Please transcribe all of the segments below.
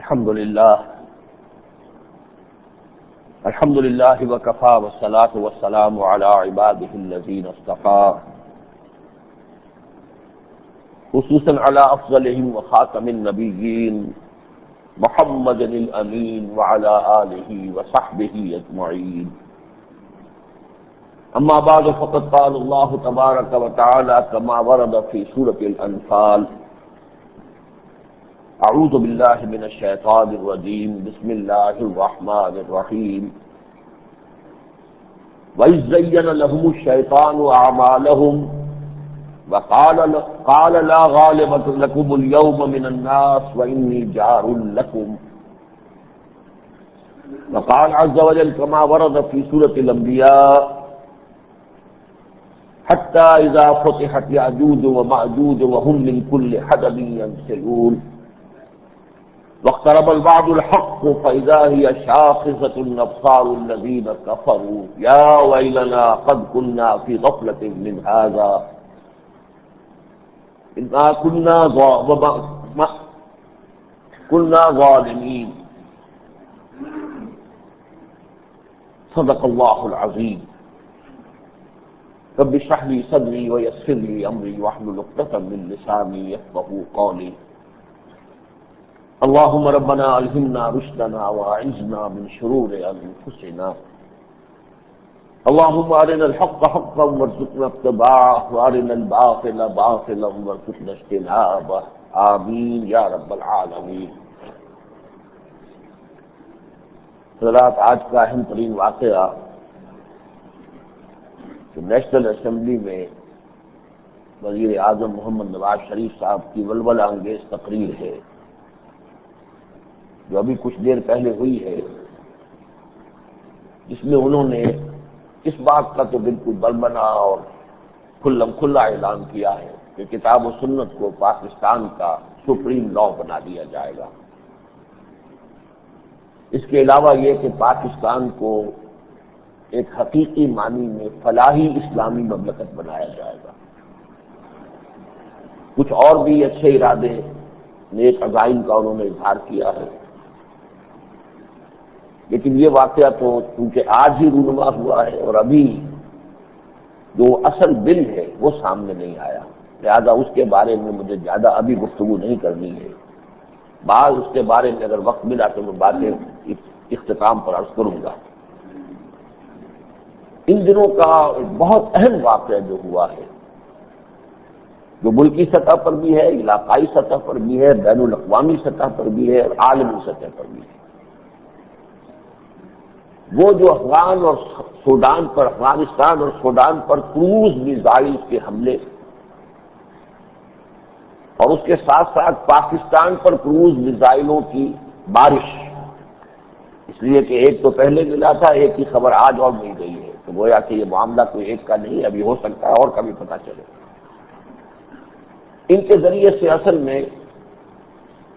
الحمد لله وكفى والصلاة والسلام على عباده الذين اصطفى خصوصا على أفضلهم وخاتم النبيين محمد الأمين وعلى آله وصحبه أجمعين. أما بعد فقد قال الله تبارك وتعالى كما ورد في سورة الأنفال: اعوذ باللہ من الشیطان الرجیم بسم اللہ الرحمن الرحیم وَإِذْ زَيَّنَ لَهُمُ الشَّيْطَانُ أَعْمَالَهُمْ وَقَالَ لَا غَالِبَ لَكُمُ الْيَوْمَ مِنَ النَّاسِ وَإِنِّي جَارٌ لَكُمْ. وقال عز وجل كما ورد في سورة الأنبياء: حتى إذا فتحت يأجوج ومأجوج وهم من كل حدب ينسلون واقترب الوعد الحق فإذا هي شاخصة أبصار الذين كفروا يا ويلنا قد كنا في غفلة من هذا إنا كنا ظالمين. صدق الله العظيم. رب اشرح لي صدري ويسر لي أمري واحلل عقدة من لساني يفقهوا قولي. اللهم ربنا الہمنا رشدنا واعذنا من شرور انفسنا. اللهم ارنا الحق حقا وارزقنا اتباعه وارنا الباطل باطلا وارزقنا اجتنابه. آمین یا رب العالمین. حضرات، آج کا اہم ترین واقعہ کہ نیشنل اسمبلی میں وزیر اعظم محمد نواز شریف صاحب کی ولولہ انگیز تقریر ہے جو ابھی کچھ دیر پہلے ہوئی ہے، جس میں انہوں نے اس بات کا تو بالکل بربنا اور کھلم کھلا اعلان کیا ہے کہ کتاب و سنت کو پاکستان کا سپریم لا بنا دیا جائے گا. اس کے علاوہ یہ کہ پاکستان کو ایک حقیقی معنی میں فلاحی اسلامی مملکت بنایا جائے گا. کچھ اور بھی اچھے ارادے، نیک عزائم کا انہوں نے اظہار کیا ہے، لیکن یہ واقعہ تو چونکہ آج ہی رونما ہوا ہے اور ابھی جو اصل بل ہے وہ سامنے نہیں آیا، لہذا اس کے بارے میں مجھے زیادہ ابھی گفتگو نہیں کرنی ہے. بعض اس کے بارے میں اگر وقت ملا تو میں باتیں اختتام پر عرض کروں گا. ان دنوں کا ایک بہت اہم واقعہ جو ہوا ہے، جو ملکی سطح پر بھی ہے، علاقائی سطح پر بھی ہے، بین الاقوامی سطح پر بھی ہے اور عالمی سطح پر بھی ہے، وہ جو افغانستان اور سوڈان پر کروز میزائل کے حملے اور اس کے ساتھ ساتھ پاکستان پر کروز میزائلوں کی بارش، اس لیے کہ ایک تو پہلے ملا تھا، ایک کی خبر آج اور مل گئی ہے، تو گویا کہ یہ معاملہ کوئی ایک کا نہیں، ابھی ہو سکتا ہے اور کبھی پتہ چلے. ان کے ذریعے سے اصل میں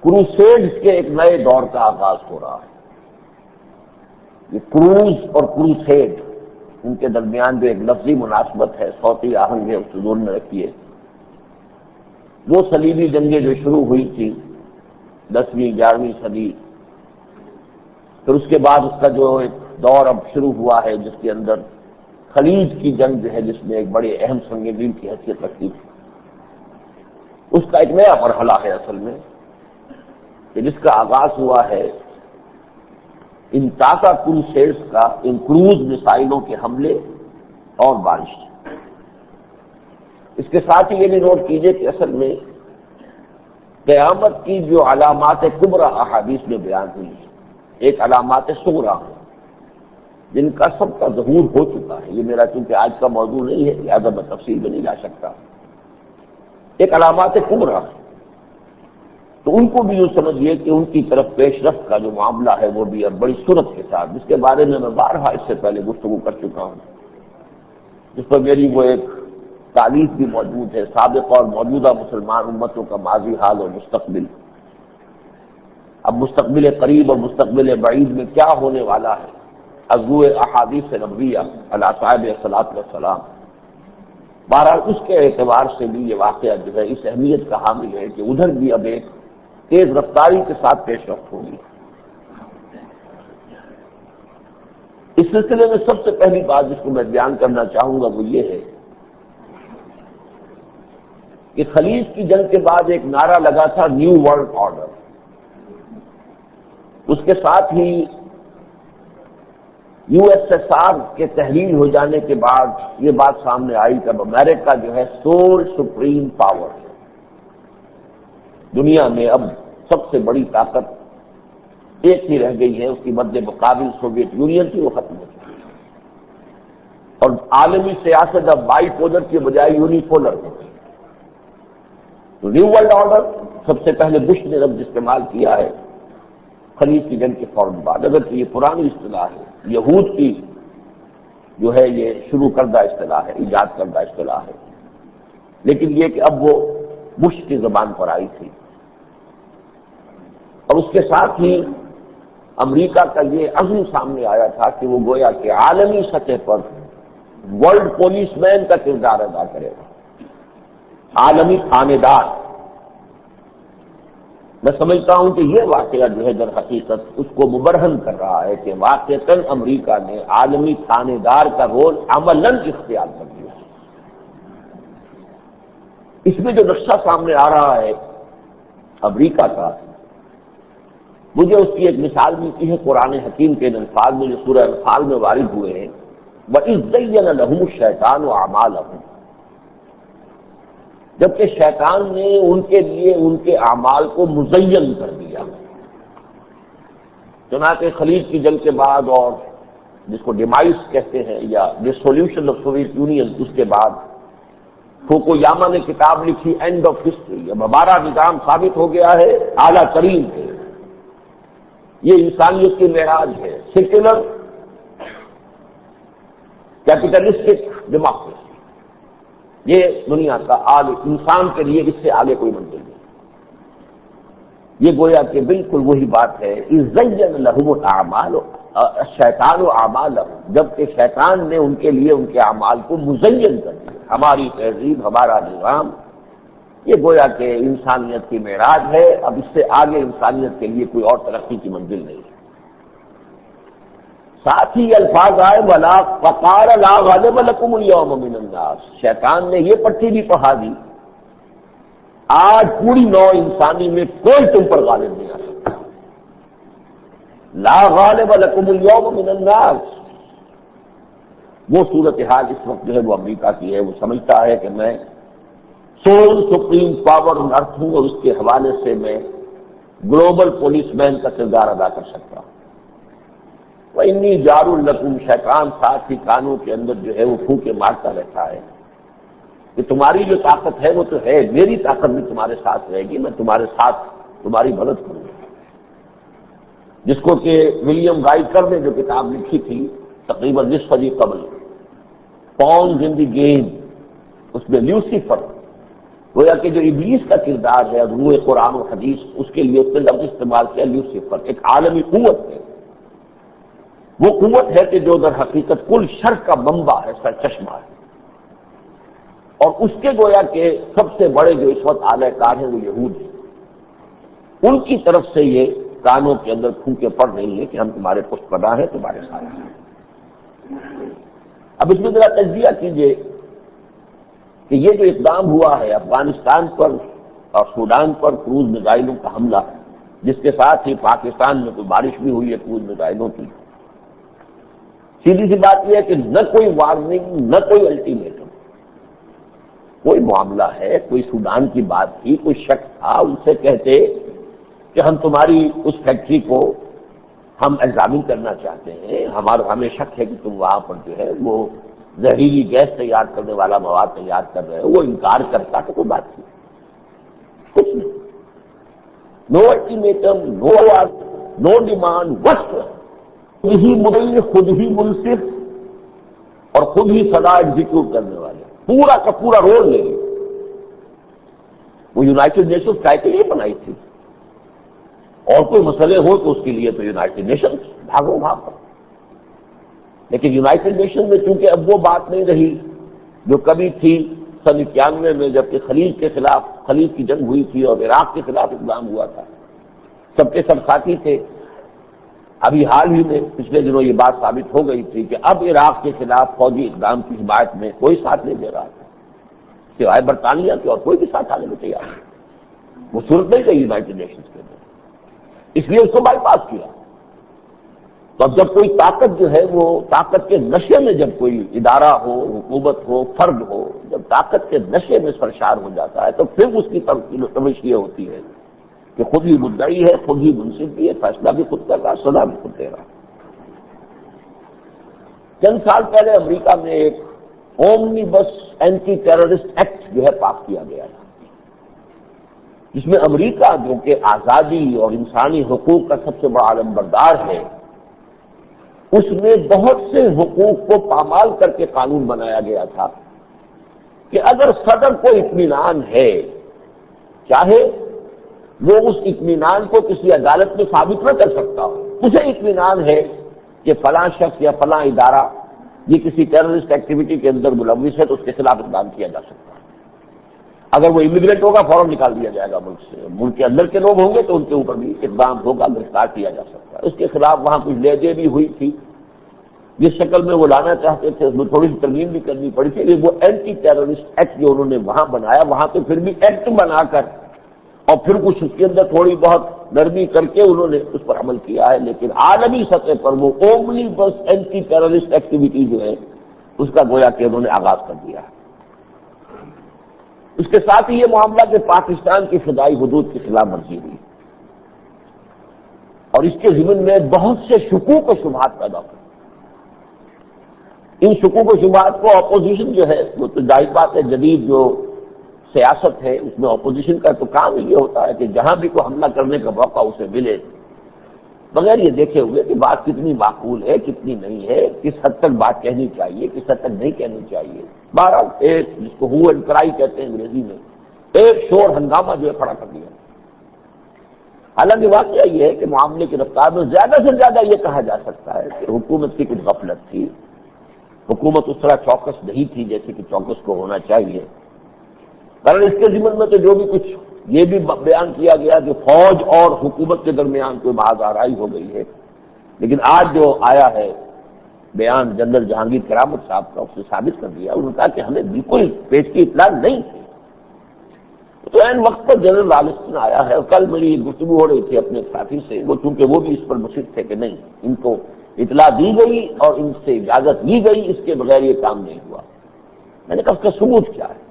کروسیڈز کے ایک نئے دور کا آغاز ہو رہا ہے. یہ کروز اور کروسیڈ، ان کے درمیان جو ایک لفظی مناسبت ہے، صوتی آہنگ ہے، اس کو ذہن میں رکھیے. وہ صلیبی جنگیں جو شروع ہوئی تھی 10ویں 11ویں صدی، پھر اس کے بعد اس کا جو ایک دور اب شروع ہوا ہے جس کے اندر خلیج کی جنگ جو ہے، جس میں ایک بڑے اہم سنگ میل کی حیثیت رکھتی تھی، اس کا ایک نیا مرحلہ ہے اصل میں، کہ جس کا آغاز ہوا ہے ان تازہ کروسیڈز کا، ان کروز میزائلوں کے حملے اور بارش. اس کے ساتھ ہی یہ بھی نوٹ کیجئے کہ اصل میں قیامت کی جو علامات کبریٰ احادیث میں بیان ہوئی ہے، ایک علامات صغریٰ ہیں جن کا سب کا ظہور ہو چکا ہے. یہ میرا چونکہ آج کا موضوع نہیں ہے لہٰذا میں تفصیل میں نہیں جا سکتا. ایک علامات کبریٰ ہے، تو ان کو بھی یوں سمجھیے کہ ان کی طرف پیش رفت کا جو معاملہ ہے وہ بھی اب بڑی سرعت کے ساتھ، جس کے بارے میں بارہا اس سے پہلے گفتگو کر چکا ہوں، جس پر میری وہ ایک تعلیق بھی موجود ہے، سابق اور موجودہ مسلمان امتوں کا ماضی حال اور مستقبل. اب مستقبل قریب اور مستقبل بعید میں کیا ہونے والا ہے، عضو احادیث نبویہ علی صاحب الصلاۃ والسلام. بہرحال اس کے اعتبار سے بھی یہ واقعہ جو ہے اس اہمیت کا حامل ہے کہ ادھر بھی اب ایک تیز رفتاری کے ساتھ پیش رفت ہوگی۔ اس سلسلے میں سب سے پہلی بات جس کو میں بیان کرنا چاہوں گا وہ یہ ہے کہ خلیج کی جنگ کے بعد ایک نعرہ لگا تھا نیو ورلڈ آرڈر۔ اس کے ساتھ ہی یو ایس ایس آر کے تحلیل ہو جانے کے بعد یہ بات سامنے آئی کہ اب امریکہ جو ہے سول سپریم پاور ہے دنیا میں، اب سب سے بڑی طاقت ایک ہی رہ گئی ہے، اس کی مد مقابل سوویت یونین تھی، وہ ختم ہو چکی اور عالمی سیاست اب بائی پولر کے بجائے یونیپولر ہو گئی۔ تو نیو ورلڈ آرڈر سب سے پہلے بش نے لفظ استعمال کیا ہے خلیج کی جنگ کے فوراً بعد، اگرچہ یہ پرانی اصطلاح ہے، یہود کی جو ہے یہ شروع کردہ اصطلاح ہے، ایجاد کردہ اصطلاح ہے، لیکن یہ کہ اب وہ بش کی زبان پر آئی تھی۔ اور اس کے ساتھ ہی امریکہ کا یہ عزم سامنے آیا تھا کہ وہ گویا کہ عالمی سطح پر ورلڈ پولیس مین کا کردار ادا کرے گا، عالمی تھانے دار۔ میں سمجھتا ہوں کہ یہ واقعہ جو ہے در حقیقت اس کو مبرہن کر رہا ہے کہ واقعتاً امریکہ نے عالمی تھانے دار کا رول عملاً اختیار کر لیا۔ اس میں جو نقشہ سامنے آ رہا ہے امریکہ کا، مجھے اس کی ایک مثال ملتی ہے قرآن حکیم کے الفاظ میں جو سورہ انفال میں وارد ہوئے ہیں، وَإِذْ زَيَّنَ لَهُمُ الشَّيْطَانُ أَعْمَالَهُمْ، جبکہ شیطان نے ان کے لیے ان کے اعمال کو مزین کر دیا۔ چنانچہ خلیج کی جنگ کے بعد اور جس کو ڈیمائس کہتے ہیں یا ڈسولوشن آف سوویت یونین، اس کے بعد فوکویاما نے کتاب لکھی اینڈ آف ہسٹری، اب ہمارا نظام ثابت ہو گیا ہے اعلیٰ ترین ہے، یہ انسانیت کی معراج ہے، سیکولر کیپٹلسٹک ڈیموکریسی، یہ دنیا کا انسان کے لیے اس سے آگے کوئی منزل نہیں۔ یہ گویا کہ بالکل وہی بات ہے، زین لہم الاعمال الشیطان اعمالهم، جبکہ شیطان نے ان کے لیے ان کے اعمال کو مزین کر دیا۔ ہماری تہذیب، ہمارا نظام، یہ گویا کہ انسانیت کی معراج ہے، اب اس سے آگے انسانیت کے لیے کوئی اور ترقی کی منزل نہیں ہے۔ ساتھ ہی الفاظ آئے وَلَا فَقَالَ لَا غَالِبَ لَكُمُ الْيَوْمَ مِنَ النَّاسِ، شیطان نے یہ پٹی بھی پڑھا دی، آج پوری نوع انسانی میں کوئی تم پر غالب نہیں آ سکتا۔ لا غالب لکم اليوم من الناس، وہ صورتحال اس وقت جو ہے وہ امریکہ کی ہے، وہ سمجھتا ہے کہ میں سول سپریم پاور آن ارتھ ہوں اور اس کے حوالے سے میں گلوبل پولیس مین کا کردار ادا کر سکتا ہوں۔ وَإِنِّي جَارٌ لَكُمْ، شیطان ساتھ ہی کانوں کے اندر جو ہے وہ پھونکے مارتا رہتا ہے کہ تمہاری جو طاقت ہے وہ تو ہے، میری طاقت بھی تمہارے ساتھ رہے گی، میں تمہارے ساتھ تمہاری مدد کروں گا۔ جس کو کہ ولیم رائٹر نے جو کتاب لکھی تھی تقریباً نصف صدی قبل، پونز ان دی گیم، اس میں لیوسیفر گویا کہ جو ابلیس کا کردار ہے روح قرآن و حدیث، اس کے لیے اس نے لفظ استعمال کیا لیوسیفر، ایک عالمی قوت ہے، وہ قوت ہے کہ جو در حقیقت کل شر کا منبع ہے، سرچشمہ ہے، اور اس کے گویا کہ سب سے بڑے جو اس وقت اعلی کار ہیں وہ یہود ہیں، ان کی طرف سے یہ کانوں کے اندر پھونکے پڑ رہی ہے کہ ہم تمہارے پشت پناہ ہیں، تمہارے ساتھ ہیں۔ اب اس میں ذرا تجزیہ کیجیے کہ یہ جو اقدام ہوا ہے افغانستان پر اور سوڈان پر کروز میزائلوں کا حملہ، جس کے ساتھ ہی پاکستان میں کوئی بارش بھی ہوئی ہے کروز میزائلوں کی، سیدھی سی بات یہ ہے کہ نہ کوئی وارننگ، نہ کوئی الٹیمیٹم، کوئی معاملہ ہے، کوئی سوڈان کی بات تھی، کوئی شک تھا، ان سے کہتے کہ ہم تمہاری اس فیکٹری کو ہم ایگزامن کرنا چاہتے ہیں، ہمیں شک ہے کہ تم وہاں پر جو ہے وہ زہریلی گیس تیار کرنے والا مواد تیار کر رہے ہو، وہ انکار کرتا تو کوئی بات نہیں، کچھ نہیں، نو الٹیمیٹم، نو ڈیمانڈ، بس خود ہی مدعی، خود ہی منصف اور خود ہی سزا ایگزیکیوٹ کرنے والے، پورا کا پورا رول لے لیے۔ وہ یونائٹڈ نیشنز کا کے لیے بنائی تھی، اور کوئی مسئلے ہو تو اس کے لیے تو یونائٹڈ نیشنز بھاگو بھاگ، لیکن یونائٹڈ نیشن میں چونکہ اب وہ بات نہیں رہی جو کبھی تھی سن 91 میں، جبکہ خلیج کے خلاف خلیج کی جنگ ہوئی تھی اور عراق کے خلاف اقدام ہوا تھا، سب کے سب ساتھی تھے. ابھی حال ہی میں پچھلے دنوں یہ بات ثابت ہو گئی تھی کہ اب عراق کے خلاف فوجی اقدام کی حمایت میں کوئی ساتھ نہیں دے رہا تھا سوائے برطانیہ کے، اور کوئی بھی ساتھ آنے میں تیار نہیں. وہ صورت نہیں گئی یونائٹڈ نیشنز کے اندر، اس لیے اس کو بائی پاس کیا. تو اب جب کوئی طاقت جو ہے وہ طاقت کے نشے میں، جب کوئی ادارہ ہو، حکومت ہو، فرد ہو، جب طاقت کے نشے میں سرشار ہو جاتا ہے تو پھر اس کی روش یہ ہوتی ہے کہ خود ہی مدعی ہے، خود ہی منصف بھی ہے، فیصلہ بھی خود کر رہا، سزا بھی خود دے رہا. چند سال پہلے امریکہ میں ایک اومنی بس اینٹی ٹیررسٹ ایکٹ جو ہے پاس کیا گیا تھا، جس میں امریکہ جو کہ آزادی اور انسانی حقوق کا سب سے بڑا علمبردار ہے، اس میں بہت سے حقوق کو پامال کر کے قانون بنایا گیا تھا کہ اگر صدر کو اطمینان ہے، چاہے وہ اس اطمینان کو کسی عدالت میں ثابت نہ کر سکتا ہو، اسے اطمینان ہے کہ فلاں شخص یا فلاں ادارہ یہ کسی ٹیررسٹ ایکٹیویٹی کے اندر ملوث ہے تو اس کے خلاف اقدام کیا جا سکتا ہے. اگر وہ امیگرینٹ ہوگا فوراً نکال دیا جائے گا ملک سے، ملک کے اندر کے لوگ ہوں گے تو ان کے اوپر بھی اقدام ہوگا، گرفتار کیا جا سکتا ہے. اس کے خلاف وہاں کچھ لہجے بھی ہوئی تھی، جس شکل میں وہ لانا چاہتے تھے اس میں تھوڑی سی ترمیم بھی کرنی پڑی تھی. وہ اینٹی ٹیررسٹ ایکٹ جو انہوں نے وہاں بنایا، وہاں تو پھر بھی ایکٹ بنا کر اور پھر کچھ اس کے اندر تھوڑی بہت نرمی کر کے انہوں نے اس پر عمل کیا ہے، لیکن عالمی سطح پر وہ اومنی بس اینٹی ٹیررسٹ ایکٹیویٹی جو ہے اس کا گویا کہ انہوں نے آغاز کر دیا ہے. اس کے ساتھ ہی یہ معاملہ کہ پاکستان کی فضائی حدود کی خلاف ورزی ہوئی اور اس کے ضمن میں بہت سے شکوک و شبہات پیدا ہوئے. ان شکوک و شبہات کو اپوزیشن جو ہے وہ تو ظاہر بات ہے، جدید جو سیاست ہے اس میں اپوزیشن کا تو کام یہ ہوتا ہے کہ جہاں بھی کوئی حملہ کرنے کا موقع اسے ملے، بغیر یہ دیکھے ہوئے کہ بات کتنی معقول ہے کتنی نہیں ہے، کس حد تک بات کہنی چاہیے کس حد تک نہیں کہنی چاہیے. بہرحال ایک جس کو ہو اینڈ کرائی کہتے ہیں انگریزی میں، ایک شور ہنگامہ جو ہے کھڑا کر دیا. حالانکہ واقعہ یہ ہے کہ معاملے کی رفتار میں زیادہ سے زیادہ یہ کہا جا سکتا ہے کہ حکومت کی کچھ غفلت تھی، حکومت اس طرح چوکس نہیں تھی جیسے کہ چوکس کو ہونا چاہیے. کارن اس کے ضمن میں تو جو بھی کچھ یہ بھی بیان کیا گیا کہ فوج اور حکومت کے درمیان کوئی محاذ آرائی ہو گئی ہے، لیکن آج جو آیا ہے بیان جنرل جہانگیر کرامت صاحب کا، اس نے ثابت کر دیا. انہوں نے کہا کہ ہمیں بالکل پیش کی اطلاع نہیں تھی. تو عین وقت پر جنرل رالسٹن آیا ہے، اور کل میری گفتگو ہو رہی تھی اپنے ساتھی سے، وہ چونکہ وہ بھی اس پر مصر تھے کہ نہیں ان کو اطلاع دی گئی اور ان سے اجازت لی گئی، اس کے بغیر یہ کام نہیں ہوا. میں نے کہا اس کا ثبوت کیا ہے؟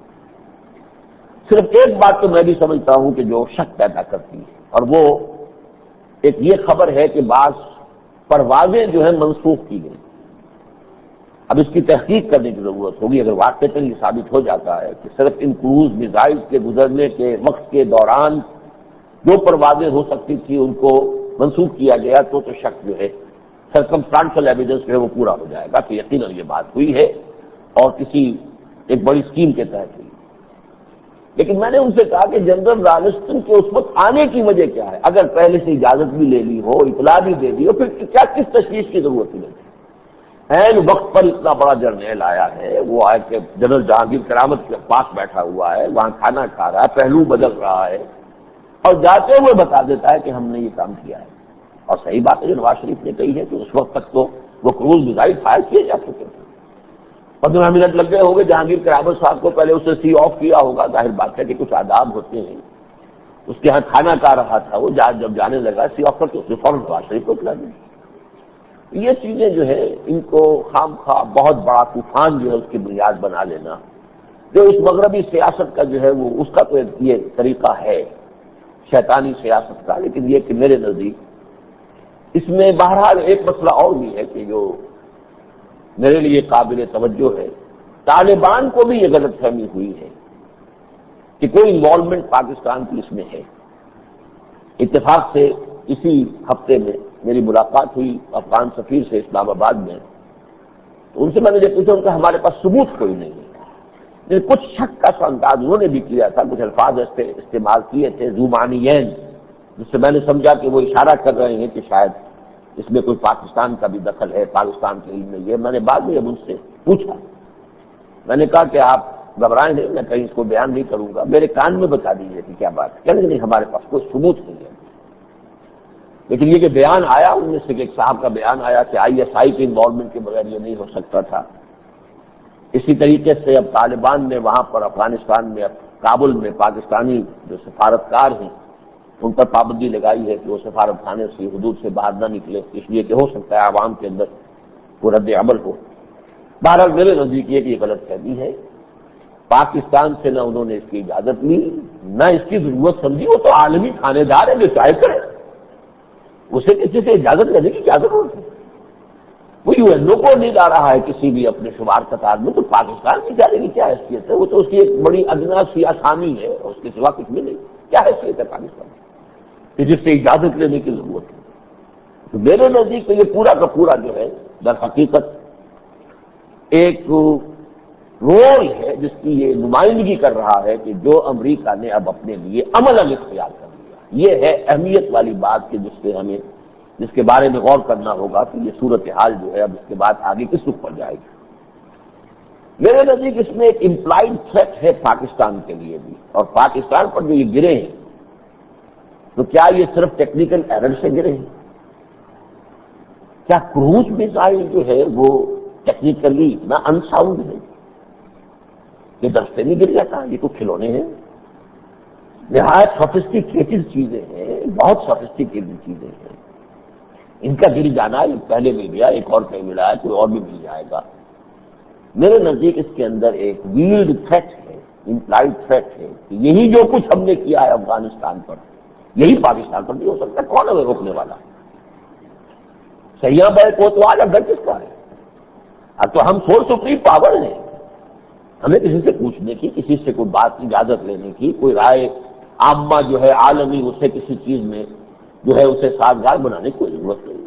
صرف ایک بات تو میں بھی سمجھتا ہوں کہ جو شک پیدا کرتی ہے، اور وہ ایک یہ خبر ہے کہ بعض پروازیں جو ہیں منسوخ کی گئی. اب اس کی تحقیق کرنے کی ضرورت ہوگی. اگر واقعتاً یہ ثابت ہو جاتا ہے کہ صرف ان کروز میزائل کے گزرنے کے وقت کے دوران جو پروازیں ہو سکتی تھی ان کو منسوخ کیا گیا تو شک جو ہے سرکمسٹانشل ایویڈنس جو ہے وہ پورا ہو جائے گا کہ یقیناً یہ بات ہوئی ہے اور کسی ایک بڑی اسکیم کے تحت ہوئی. لیکن میں نے ان سے کہا کہ جنرل رالسٹن کے اس وقت آنے کی وجہ کیا ہے؟ اگر پہلے سے اجازت بھی لے لی ہو، اطلاع بھی دے دی ہو، پھر کیا کس تشویش کی ضرورت ہے؟ این وقت پر اتنا بڑا جرنیل آیا ہے، وہ آئے کہ جنرل جہانگیر کرامت کے پاس بیٹھا ہوا ہے، وہاں کھانا کھا رہا ہے، پہلو بدل رہا ہے، اور جاتے ہوئے بتا دیتا ہے کہ ہم نے یہ کام کیا ہے. اور صحیح بات ہے جو نواز شریف نے کہی ہے کہ اس وقت تک تو وہ کروز میزائل فائر کیے جا چکے تھے. 15 منٹ لگ گئے ہوں گے جہانگیر کرامت صاحب کو، پہلے اسے سی آف کیا ہوگا. ظاہر بات ہے کہ کچھ آداب ہوتے ہیں. اس کے ہاں کھانا کھا رہا تھا وہ، جب جانے لگا سی آف کر کے اس نے فوراً نواز شریف کو کھلا دیا. یہ چیزیں جو ہے ان کو خام خواہ بہت بڑا طوفان جو ہے اس کی بنیاد بنا لینا، جو اس مغربی سیاست کا جو ہے وہ اس کا تو یہ طریقہ ہے شیطانی سیاست کا. لیکن یہ کہ میرے نزدیک اس میں بہرحال ایک مسئلہ اور بھی ہے کہ جو میرے لیے قابل توجہ ہے، طالبان کو بھی یہ غلط فہمی ہوئی ہے کہ کوئی انوالومنٹ پاکستان کی اس میں ہے. اتفاق سے اسی ہفتے میں میری ملاقات ہوئی افغان سفیر سے اسلام آباد میں، تو ان سے میں نے یہ پوچھا، ان کا ہمارے پاس ثبوت کوئی نہیں ہے. لیکن کچھ شک کا سا انداز انہوں نے بھی کیا تھا، کچھ الفاظ استعمال کیے تھے زومانیین، جس سے میں نے سمجھا کہ وہ اشارہ کر رہے ہیں کہ شاید اس میں کوئی پاکستان کا بھی دخل ہے، پاکستان کے علم میں. یہ میں نے بعد میں ان سے پوچھا، میں نے کہا کہ آپ گھبرائیں نہیں، میں کہیں اس کو بیان نہیں کروں گا، میرے کان میں بتا دیجیے کہ کیا بات ہے. کہنے نہیں ہمارے پاس کوئی ثبوت نہیں ہے. لیکن یہ کہ بیان آیا ان میں سے ایک صاحب کا بیان آیا کہ ISI کے انوالومنٹ کے بغیر یہ نہیں ہو سکتا تھا. اسی طریقے سے اب طالبان نے وہاں پر افغانستان میں کابل میں پاکستانی جو سفارتکار ہیں ان پر پابندی لگائی ہے کہ وہ سفارت خانے سے حدود سے باہر نہ نکلے، اس لیے کہ ہو سکتا ہے عوام کے اندر وہ رد عمل ہو. بہرحال میرے نزدیک یہ غلط فہمی ہے. پاکستان سے نہ انہوں نے اس کی اجازت لی نہ اس کی ضرورت سمجھی. وہ تو عالمی تھانے دار ہے جو چاہے کرے، اسے کسی سے اجازت لینے کی کیا ضرورت ہے؟ وہ UN کو نہیں لا رہا ہے کسی بھی اپنے شمار قطار میں، تو پاکستان کی جانے کی کیا حیثیت ہے؟ وہ تو اس کی ایک بڑی ادنا سی آسامی ہے، اس کے سوا کچھ بھی نہیں. کیا حیثیت ہے پاکستان کی جس سے اجازت لینے کی ضرورت ہے؟ تو میرے نزدیک تو یہ پورا کا پورا جو ہے در حقیقت ایک رول ہے جس کی یہ نمائندگی کر رہا ہے کہ جو امریکہ نے اب اپنے لیے عملاً اختیار کر لیا. یہ ہے اہمیت والی بات کہ جس کے بارے میں غور کرنا ہوگا کہ یہ صورتحال جو ہے اب اس کے بعد آگے کس رخ پر جائے گی. میرے نزدیک اس میں ایک امپلائڈ تھریٹ ہے پاکستان کے لیے بھی، اور پاکستان پر جو یہ گرے ہیں تو کیا یہ صرف ٹیکنیکل ایرر سے گرے ہیں؟ کیا کروز میزائل جو ہے وہ ٹیکنیکلی اتنا انساؤنڈ ہے کہ دستے نہیں گر جاتا؟ یہ تو کھلونے ہیں، نہایت سوفسٹیکیٹڈ چیزیں ہیں، بہت سوفسٹیکیٹڈ چیزیں ہیں. ان کا گر جانا ایک پہلے مل گیا، ایک اور کہیں ملا ہے، کوئی اور بھی مل جائے گا. میرے نزدیک اس کے اندر ایک ویلڈ تھریٹ ہے، امپلائڈ تھریٹ ہے کہ یہی جو کچھ ہم نے کیا ہے افغانستان پر یہی پاکستان پر بھی ہو سکتا ہے. کون ہے روکنے والا؟ سیاح بیک ہو تو آج اب ڈر کس کا ہے؟ اب تو ہم سورس آف پاور ہیں، ہمیں کسی سے پوچھنے کی، کسی سے کوئی بات اجازت لینے کی، کوئی رائے عامہ جو ہے عالمی اسے کسی چیز میں جو ہے اسے سازگار بنانے کی کوئی ضرورت نہیں.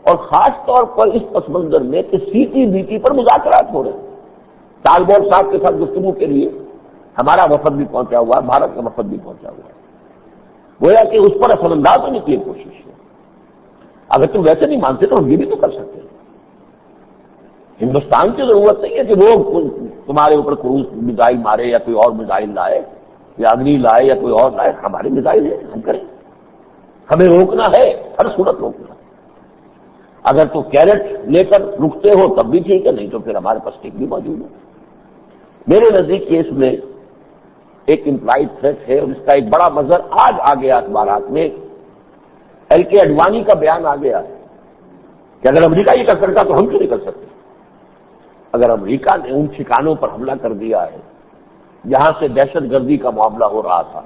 اور خاص طور پر اس پس منظر میں کہ CTBT پر مذاکرات ہو رہے ہیں. طالبان صاحب کے ساتھ گفتگو کے لیے ہمارا وفد بھی پہنچا ہوا ہے، بھارت کا وفد بھی پہنچا ہوا ہے. گویا کہ اس پر اثر انداز ہونے کی کوشش ہے. اگر تم ویسے نہیں مانتے تو ہم یہ بھی تو کر سکتے ہیں. ہندوستان کی ضرورت نہیں ہے کہ وہ تمہارے اوپر کروز میزائل مارے یا کوئی اور میزائل لائے یا اگنی لائے یا کوئی اور لائے. ہمارے میزائل ہیں، ہم کریں. ہمیں روکنا ہے، ہر صورت روکنا. اگر تو کیرٹ لے کر رکتے ہو تب بھی ٹھیک ہے، نہیں تو پھر ہمارے پاس ٹھیک بھی موجود ہے. میرے نزدیک یہ اس میں ایک امپلائڈ تھریٹ ہے، اور اس کا ایک بڑا مظہر آج آ گیا اخبارات میں. LK اڈوانی کا بیان آ گیا کہ اگر امریکہ یہ کر سکتا تو ہم کیوں نہیں کر سکتے. اگر امریکہ نے ان ٹھکانوں پر حملہ کر دیا ہے جہاں سے دہشت گردی کا معاملہ ہو رہا تھا،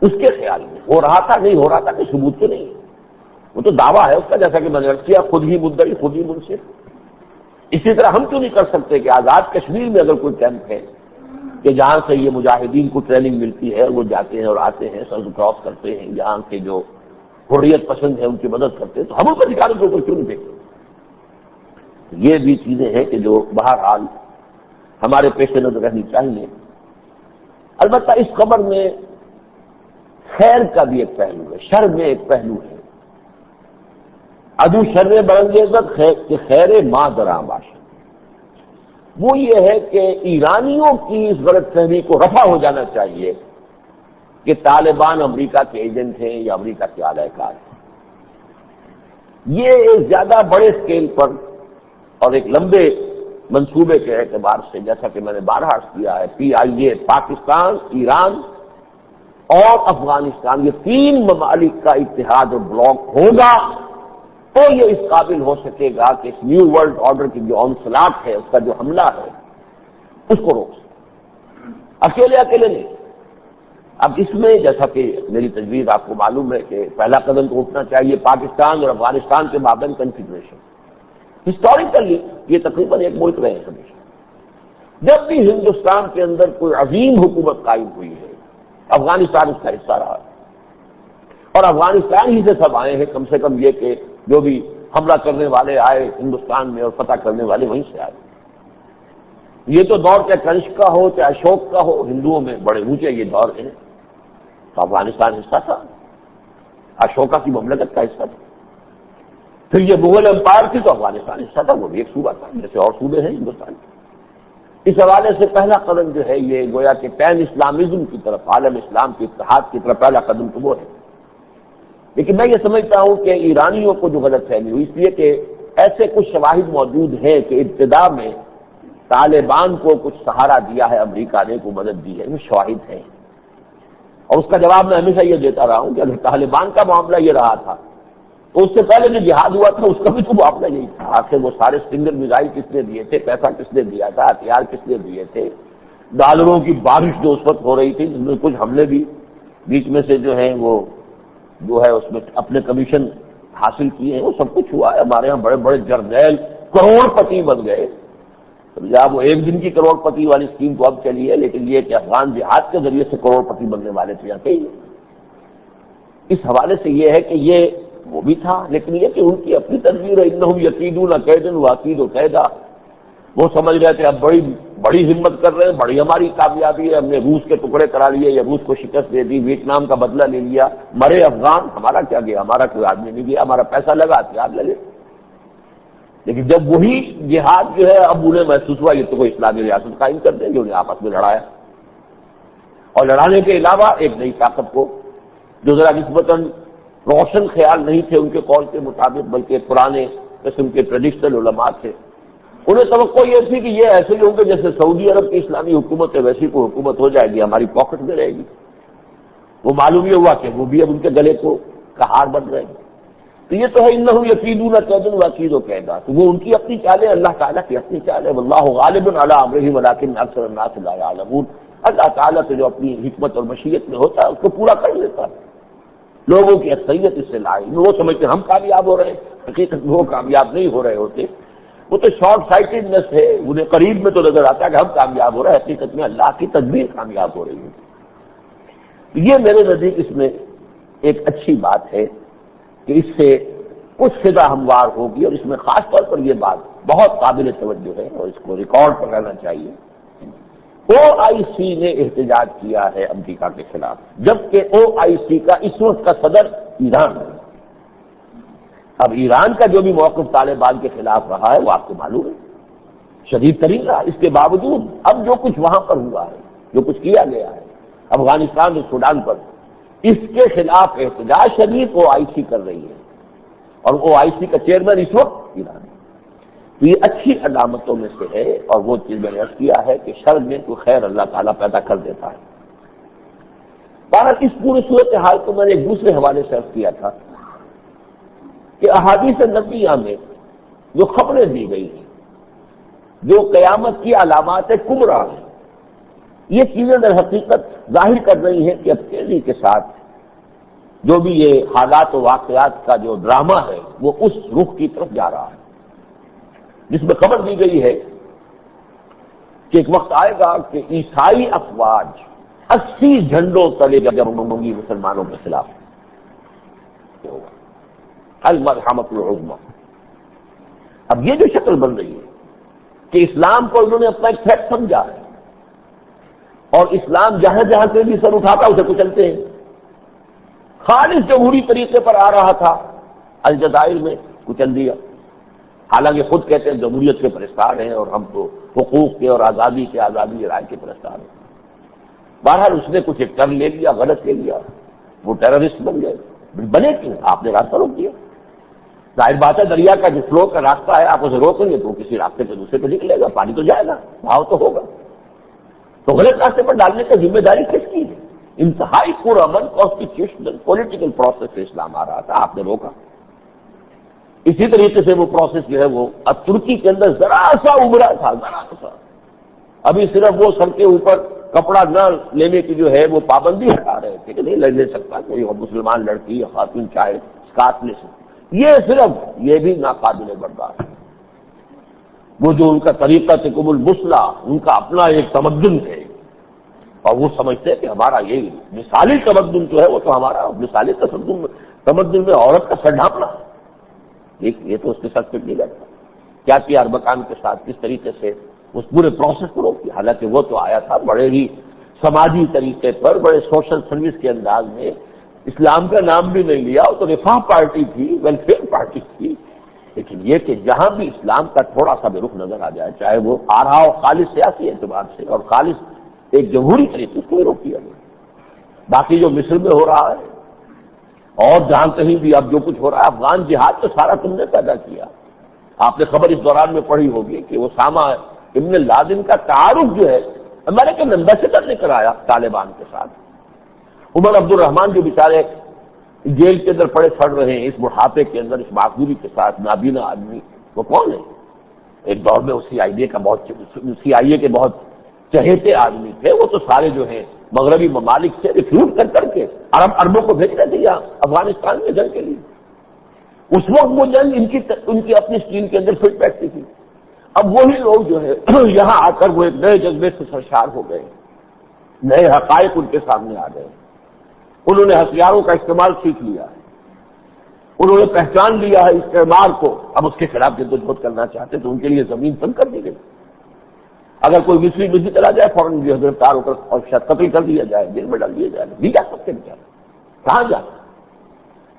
اس کے خیال میں ہو رہا تھا نہیں ہو رہا تھا کہ ثبوت تو نہیں ہے، وہ تو دعویٰ ہے اس کا، جیسا کہ میں نے کیا خود ہی مدعی خود ہی منصف. اسی طرح ہم کیوں نہیں کر سکتے کہ آزاد کشمیر میں اگر کوئی کیمپ ہے کہ جہاں سے یہ مجاہدین کو ٹریننگ ملتی ہے، وہ جاتے ہیں اور آتے ہیں، سرز کراس کرتے ہیں، یہاں کے جو حریت پسند ہے ان کی مدد کرتے ہیں، تو ہم ان کو ٹھکانوں کے اوپر کیوں نہیں دیکھتے. یہ بھی چیزیں ہیں کہ جو بہرحال ہمارے پیش نظر رہنی چاہیے. البتہ اس خبر میں خیر کا بھی ایک پہلو ہے، شر میں ایک پہلو ہے. ادو شر برنگیزت کہ خیر ماں درا باشد. وہ یہ ہے کہ ایرانیوں کی اس غلط فہمی کو رفع ہو جانا چاہیے کہ طالبان امریکہ کے ایجنٹ ہیں یا امریکہ کے اعلی کار ہیں. یہ ایک زیادہ بڑے اسکیل پر اور ایک لمبے منصوبے کے اعتبار سے، جیسا کہ میں نے بارہا عرض کیا ہے، PIA پاکستان، ایران اور افغانستان، یہ تین ممالک کا اتحاد اور بلاک ہوگا تو یہ اس قابل ہو سکے گا کہ اس نیو ورلڈ آرڈر کی جو انسلاٹ ہے، اس کا جو حملہ ہے، اس کو روک سکے. اکیلے نہیں. اب اس میں جیسا کہ میری تجویز آپ کو معلوم ہے کہ پہلا قدم تو اٹھنا چاہیے پاکستان اور افغانستان کے مابین کنفیڈریشن. ہسٹوریکلی یہ تقریباً ایک ملک رہے ہمیشہ. جب بھی ہندوستان کے اندر کوئی عظیم حکومت قائم ہوئی ہے، افغانستان اس کا حصہ رہا ہے، اور افغانستان ہی سے سب آئے ہیں. کم سے کم یہ کہ جو بھی حملہ کرنے والے آئے ہندوستان میں اور فتح کرنے والے وہیں سے آئے. یہ تو دور چاہے کنشک کا ہو چاہے اشوک کا ہو، ہندوؤں میں بڑے اونچے یہ دور ہیں. تو افغانستان حصہ تھا، اشوکا کی مملکت کا حصہ تھا. پھر یہ مغل امپائر تھی تو افغانستان حصہ تھا، وہ بھی ایک صوبہ تھا جیسے اور صوبے ہیں ہندوستان کے. اس حوالے سے پہلا قدم جو ہے یہ گویا کہ پین اسلامزم کی طرف، عالم اسلام کے اتحاد کی طرف پہلا قدم تو وہ ہے. لیکن میں یہ سمجھتا ہوں کہ ایرانیوں کو جو غلط فہمی ہوئی، اس لیے کہ ایسے کچھ شواہد موجود ہیں کہ ابتدا میں طالبان کو کچھ سہارا دیا ہے امریکہ نے، کو مدد دی ہے، یہ شواہد ہیں، اور اس کا جواب میں ہمیشہ یہ دیتا رہا ہوں کہ اگر طالبان کا معاملہ یہ رہا تھا تو اس سے پہلے جو جہاد ہوا تھا اس کا بھی تو معاملہ یہی تھا۔ آخر وہ سارے سنگل میزائل کس نے دیے تھے، پیسہ کس نے دیا تھا، ہتھیار کس نے دیے تھے، ڈالروں کی بارش جو اس وقت ہو رہی تھی، جس میں کچھ ہم نے بھی بیچ میں سے جو ہے وہ جو ہے اس میں اپنے کمیشن حاصل کیے ہیں، وہ سب کچھ ہوا ہے۔ ہمارے ہاں بڑے بڑے جرنیل کروڑ پتی بن گئے۔ جب وہ ایک دن کی کروڑ پتی والی اسکیم تو اب چلی ہے، لیکن یہ کہ افغان جہاد کے ذریعے سے کروڑ پتی بننے والے تھے یا کہیں۔ اس حوالے سے یہ ہے کہ یہ وہ بھی تھا، لیکن یہ کہ ان کی اپنی تدبیر ہے، انہم یکیدون کیدا واکید کیدا، وہ سمجھ رہے تھے اب بڑی ہمت کر رہے ہیں، بڑی ہماری کامیابی ہے، ہم نے روس کے ٹکڑے کرا لیے یا روس کو شکست دے دی، ویتنام کا بدلہ لے لیا، مرے افغان، ہمارا کیا گیا، ہمارا کوئی آدمی نہیں گیا، ہمارا پیسہ لگا ہتھیار لگے۔ لیکن جب وہی جہاد جو ہے اب انہیں محسوس ہوا یہ تو کوئی اسلامی ریاست قائم کر دیں گے، انہیں آپس میں لڑایا، اور لڑانے کے علاوہ ایک نئی طاقت کو جو ذرا نسبتاً روشن خیال نہیں تھے ان کے قول کے مطابق، بلکہ پرانے قسم کے ٹریڈیشنل علماء تھے، انہیں توقع یہ تھی کہ یہ ایسے ہی ہوں گے جیسے سعودی عرب کی اسلامی حکومت ہے، ویسی کوئی حکومت ہو جائے گی، ہماری پاکٹ میں رہے گی۔ وہ معلوم یہ ہوا کہ وہ بھی اب ان کے گلے کا ہار بن رہے ہیں۔ تو یہ تو ہے انہم یکیدون کیدا واکید کیدا، تو وہ ان کی اپنی چال ہے، اللہ تعالیٰ کی اپنی چال ہے، واللہ غالب علی امرہ ولکن اکثر الناس لا یعلمون۔ اللہ تعالیٰ سے جو اپنی حکمت اور مشیت میں ہوتا ہے اس کو پورا کر لیتا ہے۔ لوگوں کی اکثریت اس سے لائی، وہ سمجھتے ہم کامیاب ہو رہے ہیں، حقیقت میں وہ کامیاب نہیں ہو رہے ہوتے، وہ تو شارٹ سائٹڈنس ہے، انہیں قریب میں تو نظر آتا ہے کہ ہم کامیاب ہو رہے ہیں، حقیقت میں اللہ کی تدبیر کامیاب ہو رہی ہے۔ یہ میرے نزدیک اس میں ایک اچھی بات ہے کہ اس سے کچھ فضا ہموار ہوگی، اور اس میں خاص طور پر یہ بات بہت قابل توجہ ہے اور اس کو ریکارڈ پر رہنا چاہیے۔ OIC نے احتجاج کیا ہے امریکہ کے خلاف، جبکہ OIC کا اس وقت کا صدر ایران ہے۔ اب ایران کا جو بھی موقف طالبان کے خلاف رہا ہے وہ آپ کو معلوم ہے، شدید ترین رہا۔ اس کے باوجود اب جو کچھ وہاں پر ہوا ہے، جو کچھ کیا گیا ہے افغانستان اور سوڈان پر، اس کے خلاف احتجاج شدید OIC کر رہی ہے، اور OIC کا چیئرمین اس وقت ایران ہے۔ تو یہ اچھی علامتوں میں سے ہے، اور وہ چیز میں نے عرض کیا ہے کہ شر میں تو خیر اللہ تعالیٰ پیدا کر دیتا ہے۔ بہرحال اس پورے صورتحال کو میں نے ایک دوسرے حوالے سے عرض کیا تھا کہ احادیث نبویہ میں جو خبریں دی گئی ہیں، جو قیامت کی علامات کبریٰ ہیں، یہ چیزیں در حقیقت ظاہر کر رہی ہیں کہ اب تیزی کے ساتھ جو بھی یہ حالات و واقعات کا جو ڈرامہ ہے وہ اس رخ کی طرف جا رہا ہے، جس میں خبر دی گئی ہے کہ ایک وقت آئے گا کہ عیسائی افواج 80 جھنڈوں تلے جنگ ہوں گی مسلمانوں کے خلاف، المرحمۃ العظمی۔ اب یہ جو شکل بن رہی ہے کہ اسلام کو انہوں نے اپنا ایک تھریٹ سمجھا ہے، اور اسلام جہاں جہاں سے بھی سر اٹھاتا اسے کچلتے ہیں۔ خالص جمہوری طریقے پر آ رہا تھا، الجزائر میں کچل دیا، حالانکہ خود کہتے ہیں جمہوریت کے پرستار ہیں اور ہم تو حقوق کے اور آزادی رائے کے پرستار ہیں۔ بہرحال اس نے کچھ ایک ٹرن لے لیا، غلط لے لیا، وہ ٹیررسٹ بن گئے۔ بنے کیوں؟ آپ نے راستہ روک دیا۔ ظاہر بات ہے دریا کا جو فلو کا راستہ ہے آپ اسے روکیں گے تو کسی راستے پہ دوسرے پہ نکلے گا، پانی تو جائے گا، بہاؤ تو ہوگا۔ تو غلط راستے پر ڈالنے کا ذمہ داری کس کی ہے؟ انتہائی پرامن کانسٹیٹیوشنل پولیٹیکل پروسیس سے اسلام آ رہا تھا، آپ نے روکا۔ اسی طریقے سے وہ پروسیس جو ہے وہ اب ترکی کے اندر ذرا سا ابھرا تھا، ذرا سا، ابھی صرف وہ سر کے اوپر کپڑا نہ لینے کی جو ہے وہ پابندی ہٹا رہے تھے کہ نہیں لے سکتا کوئی مسلمان لڑکی یا خاتون چاہے اسکارف لے سکتی، یہ صرف یہ بھی ناقابل برداشت۔ وہ جو ان کا طریقہ تقب المثلی، ان کا اپنا ایک تمدن ہے، اور وہ سمجھتے ہیں کہ ہمارا یہ مثالی تمدن جو ہے وہ تو ہمارا مثالی تمدن میں عورت کا سر ڈھانپنا، یہ تو اس کے ساتھ فٹ نہیں کرتا۔ کیا کیا اربکان کے ساتھ، کس طریقے سے اس پورے پروسیس کو روک دیا، حالانکہ وہ تو آیا تھا بڑے ہی سماجی طریقے پر، بڑے سوشل سروس کے انداز میں، اسلام کا نام بھی نہیں لیا، وہ تو رفاہ پارٹی تھی، ویلفیئر پارٹی تھی۔ لیکن یہ کہ جہاں بھی اسلام کا تھوڑا سا بھی رخ نظر آ جائے، چاہے وہ آ رہا ہو خالص سیاسی اعتبار سے اور خالص ایک جمہوری طریقے، اس کو روک دیا گیا۔ باقی جو مصر میں ہو رہا ہے، اور جہاں کہیں بھی اب جو کچھ ہو رہا ہے، افغان جہاد تو سارا تم نے پیدا کیا. آپ نے خبر اس دوران میں پڑھی ہوگی کہ اسامہ ابن لادن کا تعارف جو ہے امریکن ایمبیسڈر نے کرایا طالبان کے ساتھ. عمر عبد الرحمان جو بیچارے جیل کے اندر پڑے سڑ رہے ہیں اس بڑھاپے کے اندر، اس معذوری کے ساتھ، نابینا آدمی، وہ کون ہے؟ ایک دور میں سی آئی اے کے بہت چہیتے آدمی تھے. وہ تو سارے جو ہیں مغربی ممالک سے ریکروٹ کر کے اربوں کو بھیج رہے تھے یہاں افغانستان میں جنگ کے لیے. اس وقت وہ جنگ ان کی اپنی اسکیم کے اندر فٹ بیٹھتی تھی. اب وہی لوگ جو ہے یہاں آ کر وہ ایک نئے جذبے سے سرشار ہو گئے، نئے حقائق ان کے سامنے آ گئے. انہوں نے ہتھیاروں کا استعمال سیکھ لیا ہے، انہوں نے پہچان لیا ہے استعمار کو. اب اس کے خلاف جدوجہد کرنا چاہتے تو ان کے لیے زمین تنگ کر دی گئی. اگر کوئی مصری چلا جائے فوراً گرفتار ہو کر اور شاید قتل کر دیا جائے، جیل میں ڈال دیا جائے. نہیں جا سکتے بیچارے، کہاں جانا؟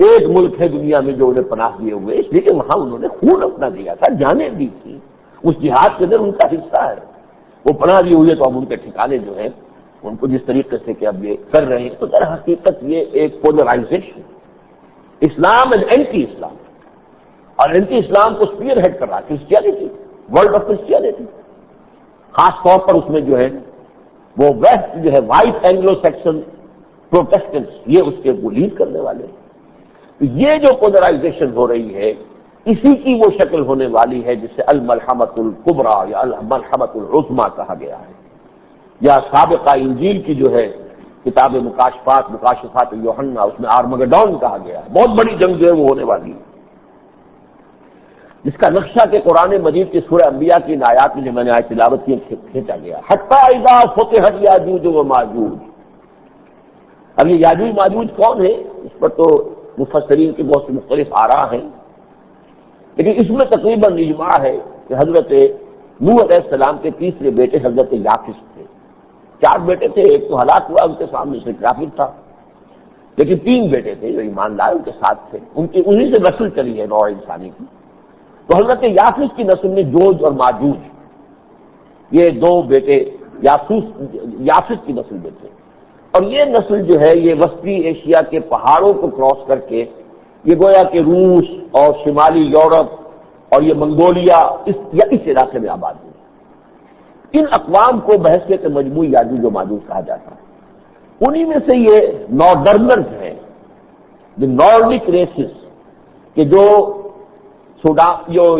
ایک ملک ہے دنیا میں جو انہیں پناہ دیے ہوئے، اس لیے کہ وہاں انہوں نے خون اپنا دیا تھا، جانیں دی تھی، اس جہاد کے اندر ان کا حصہ ہے. وہ پناہ دیے ہوئے تو اب ان کے ٹھکانے جو ہیں ان کو جس طریقے سے کہ اب یہ کر رہے ہیں، تو در حقیقت یہ ایک پولرائزیشن، اسلام اینڈ اینٹی اسلام، اور اینٹی اسلام کو اسپیئر ہیڈ کر رہا کرسچینٹی، ورلڈ آف کرسچینٹی. خاص طور پر اس میں جو ہے وہ ویسٹ جو ہے وائٹ اینگلو سیکشن پروٹیسٹنٹس، یہ اس کے وہ لیڈ کرنے والے ہیں. یہ جو پولرائزیشن ہو رہی ہے اسی کی وہ شکل ہونے والی ہے جسے الملحمۃ الکبریٰ یا الملحمۃ العظمیٰ کہا گیا ہے، یا سابقہ انجیل کی جو ہے کتاب مکاشفات یوحنا، اس میں آرمگڈون کہا گیا ہے. بہت بڑی جنگ جو ہے وہ ہونے والی ہے، جس کا نقشہ کہ قرآن مجید کی سورہ انبیاء کی ان آیات میں جو میں نے آج تلاوت کی کھینچا گیا. حتی اذا فتحت یاجوج و ماجوج. اب یہ یاجوج ماجوج کون ہے؟ اس پر تو مفسرین کی بہت سی مختلف آراء ہیں، لیکن اس میں تقریباً اجماع ہے کہ حضرت نوح علیہ السلام کے تیسرے بیٹے حضرت یافس تھے. 4 بیٹے تھے، ایک تو ہلاک ہوا ان کے سامنے سے کافر تھا، لیکن 3 بیٹے تھے جو ایمان لائے ان کے ساتھ تھے. انہی سے نسل چلی ہے نوع انسانی کی. تو حضرت یافس کی نسل میں جوج اور ماجوج، یہ 2 بیٹے یافس کی نسل میں تھے. اور یہ نسل جو ہے یہ وسطی ایشیا کے پہاڑوں کو کراس کر کے یہ گویا کہ روس اور شمالی یورپ اور یہ منگولیا اس علاقے میں آباد ہوئی. ان اقوام کو بحثیت مجموعی یاجوج و ماجوج کہا جاتا ہے. انہی میں سے یہ ناردرنرز ہیں، نارڈک ریسز، کہ جو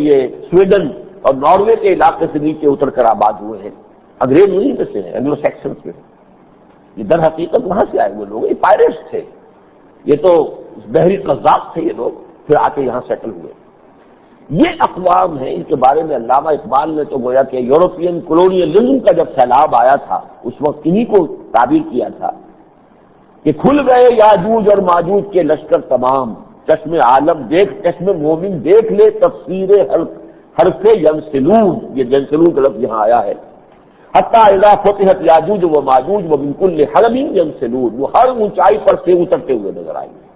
یہ سویڈن اور ناروے کے علاقے سے نیچے اتر کر آباد ہوئے ہیں. انگریز انہی میں سے ہیں، اینگلو سیکسنز کے. یہ در حقیقت وہاں سے آئے ہوئے لوگ، یہ پائریٹس تھے، یہ تو بحری قذاق تھے یہ لوگ، پھر آ کے یہاں سیٹل ہوئے. یہ اقوام ہیں، ان کے بارے میں علامہ اقبال نے تو گویا کہ یورپین کولونیلزم کا جب سیلاب آیا تھا اس وقت انہی کو تعبیر کیا تھا کہ کھل گئے یاجوج اور ماجوج کے لشکر تمام، چشم عالم دیکھ، چشم مومن دیکھ لے تفسیر حرف ینسلون. یہ ینسلون کا لفظ یہاں آیا ہے. حتی اذا فتحت یاجوج و ماجوج ومن کل حدب ینسلون، وہ ہر اونچائی پر سے اترتے ہوئے نظر آئیں گے.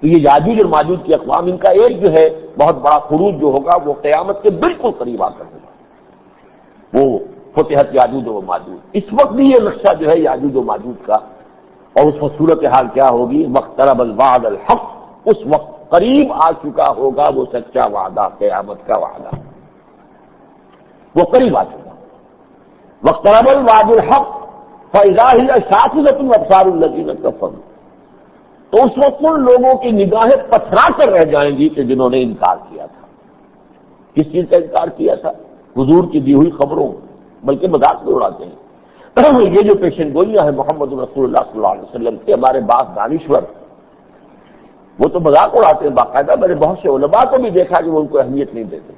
تو یہ یاجوج اور ماجوج کی اقوام، ان کا ایک جو ہے بہت بڑا خروج جو ہوگا وہ قیامت کے بالکل قریب آ کر ہوگا، وہ فتحت یاجوج و ماجوج. اس وقت بھی یہ نقشہ جو ہے یاجوج و ماجوج کا، اور اس وقت صورتحال کیا ہوگی؟ واقترب الوعد الحق، اس وقت قریب آ چکا ہوگا وہ سچا وعدہ، قیامت کا وعدہ، وہ قریب آ چکا. واقترب الوعد الحق فاذا هي شاخصة ابصار الذين كفروا. تو اس وقت ان لوگوں کی نگاہیں پتھرا کر رہ جائیں گی کہ جنہوں نے انکار کیا تھا. کس چیز کا انکار کیا تھا؟ حضور کی دی ہوئی خبروں، بلکہ مذاق میں اڑاتے ہیں. یہ جو پیشن گوئیاں ہیں محمد رسول اللہ صلی اللہ علیہ وسلم کے، ہمارے بعض دانشور وہ تو مذاق اڑاتے ہیں باقاعدہ. میں نے بہت سے علماء کو بھی دیکھا کہ وہ ان کو اہمیت نہیں دیتے،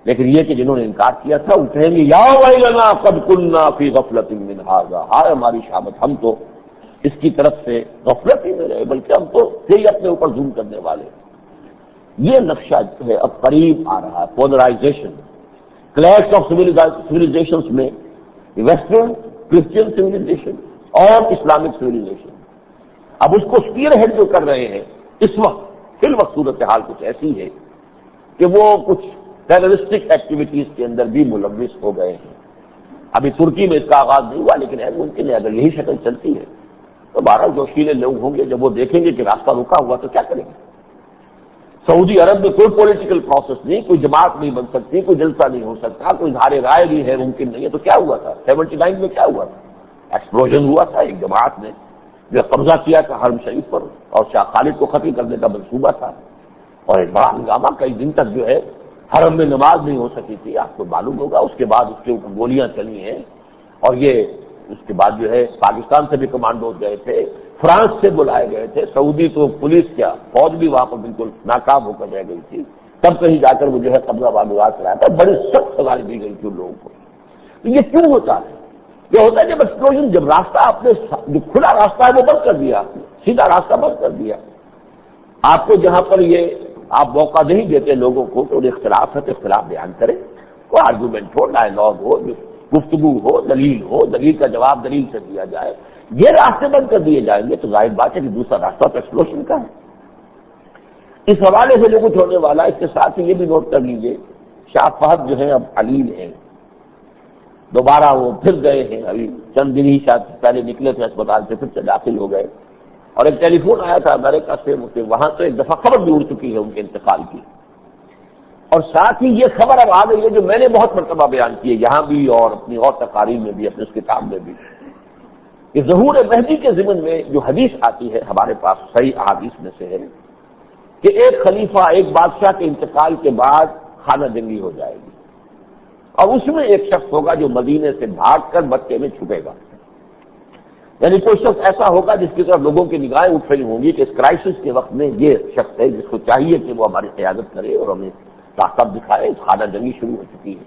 لیکن یہ کہ جنہوں نے انکار کیا تھا وہ کہیں گے یا ویلنا قد کنا فی غفلۃ من ھذا، ہائے ہماری شامت، ہم تو اس کی طرف سے غفلت ہی میں رہے، بلکہ ہم تو تھے ہی اپنے اوپر ظلم کرنے والے. یہ نقشہ جو ہے اب قریب آ رہا ہے. پولرائزیشن، کلیش آف سویلائزیشنز میں ویسٹرن کرسچین سویلائزیشن اور اسلامک سویلائزیشن. اب اس کو اسپیئر ہیڈ جو کر رہے ہیں اس وقت فی الوقت صورتحال کچھ ایسی ہے کہ وہ کچھ ٹیررسٹک ایکٹیویٹیز کے اندر بھی ملوث ہو گئے ہیں. ابھی ترکی میں اس کا آغاز نہیں ہوا، لیکن ہے ممکن ہے اگر یہی شکل چلتی ہے تو 12 جوشیلے لوگ ہوں گے، جب وہ دیکھیں گے کہ راستہ رکا ہوا تو کیا کریں گے؟ سعودی عرب میں کوئی پولیٹیکل پروسیس نہیں، کوئی جماعت نہیں بن سکتی، کوئی جلسہ نہیں ہو سکتا، کوئی اظہار رائے بھی ہے ممکن نہیں ہے، تو کیا ہوا تھا 79 میں؟ کیا ہوا تھا؟ ایکسپلوژن ہوا تھا، ایک جماعت نے جو قبضہ کیا تھا حرم شریف پر، اور شاہ خالد کو ختم کرنے کا منصوبہ تھا، اور ایک بڑا ہنگامہ، کئی دن تک جو ہے حرم میں نماز نہیں ہو سکی تھی، آپ کو معلوم ہوگا۔ اس کے بعد اس کے اوپر گولیاں چلی ہیں، اور یہ اس کے بعد جو ہے پاکستان سے بھی کمانڈوز گئے تھے، فرانس سے بلائے گئے تھے، سعودی تو پولیس کیا فوج بھی وہاں پر بالکل ناکام ہو کر رہ گئی تھی، تب کہیں جا کر وہ جو ہے قبضہ واگواد کرایا تھا، بڑی سخت سزائیں دی گئی تھی ان لوگوں کو۔ تو یہ کیوں ہوتا ہے؟ یہ ہوتا ہے جب ایکسپلوژن، جب راستہ آپ نے جو کھلا راستہ ہے وہ بند کر دیا، آپ نے سیدھا راستہ بند کر دیا۔ آپ کو جہاں پر یہ آپ موقع نہیں دیتے لوگوں کو تو اختلاف ہے تو اختلاف بیان کریں، کوئی آرگومنٹ ہو، ڈائلاگ ہو، گفتگو ہو، دلیل ہو، دلیل کا جواب دلیل سے دیا جائے۔ یہ راستے بند کر دیے جائیں گے تو ظاہر بات ہے کہ دوسرا راستہ تو ایکسپلوژن کا ہے۔ اس حوالے سے جو کچھ ہونے والا ہے، اس کے ساتھ ہی یہ بھی نوٹ کر لیجیے، شاہ فہد جو ہے اب علیل ہیں، دوبارہ وہ پھر گئے ہیں، ابھی چند دن ہی شاید پہلے نکلے تھے اسپتال سے، پھر سے داخل ہو گئے، اور ایک ٹیلی فون آیا تھا امریکہ سے، وہاں تو ایک دفعہ خبر بھی اڑ چکی ہے ان کے انتقال کی، اور ساتھ ہی یہ خبر اب آ گئی ہے جو میں نے بہت مرتبہ بیان کی ہے یہاں بھی اور اپنی اور تقاریر میں بھی، اپنے اس کتاب میں بھی، کہ ظہور مہدی کے ضمن میں جو حدیث آتی ہے ہمارے پاس صحیح احادیث میں سے ہے کہ ایک خلیفہ، ایک بادشاہ کے انتقال کے بعد خانہ جنگی ہو جائے گی، اور اس میں ایک شخص ہوگا جو مدینے سے بھاگ کر مکے میں چھپے گا، یعنی کوئی شخص ایسا ہوگا جس کی طرف لوگوں کی نگاہیں اٹھ رہی ہوں گی کہ اس کرائسس کے وقت میں یہ شخص ہے جس کو چاہیے کہ وہ ہماری قیادت کرے اور ہمیں طاقت دکھائے، خانہ جنگی شروع ہو چکی ہے،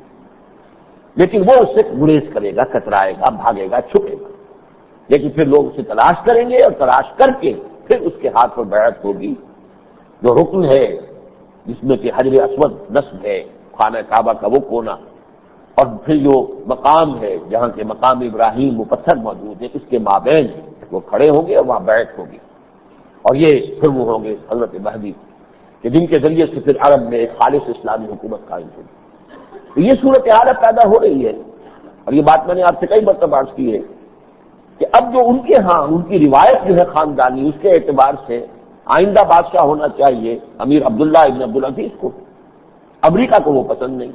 لیکن وہ اس سے گریز کرے گا، کترائے گا، بھاگے گا، چھپے گا، لیکن پھر لوگ اسے تلاش کریں گے، اور تلاش کر کے پھر اس کے ہاتھ پر بیعت ہوگی، جو رکن ہے جس میں کہ حجر اسود نصب ہے، خانہ کعبہ کا وہ کونا، اور پھر جو مقام ہے جہاں کے مقام ابراہیم وہ پتھر موجود ہے، اس کے مابین وہ کھڑے ہوں گے اور وہاں بیعت ہوگی، اور یہ پھر وہ ہوں گے حضرت مہدی کہ جن کے ذریعے سے پھر عرب میں ایک خالص اسلامی حکومت قائم ہوگی۔ تو یہ صورتحال پیدا ہو رہی ہے، اور یہ بات میں نے آپ سے کئی مرتبہ عرض کی ہے کہ اب جو ان کے ہاں ان کی روایت جو ہے خاندانی، اس کے اعتبار سے آئندہ بادشاہ ہونا چاہیے امیر عبداللہ ابن عبدالعزیز کو، امریکہ کو وہ پسند نہیں،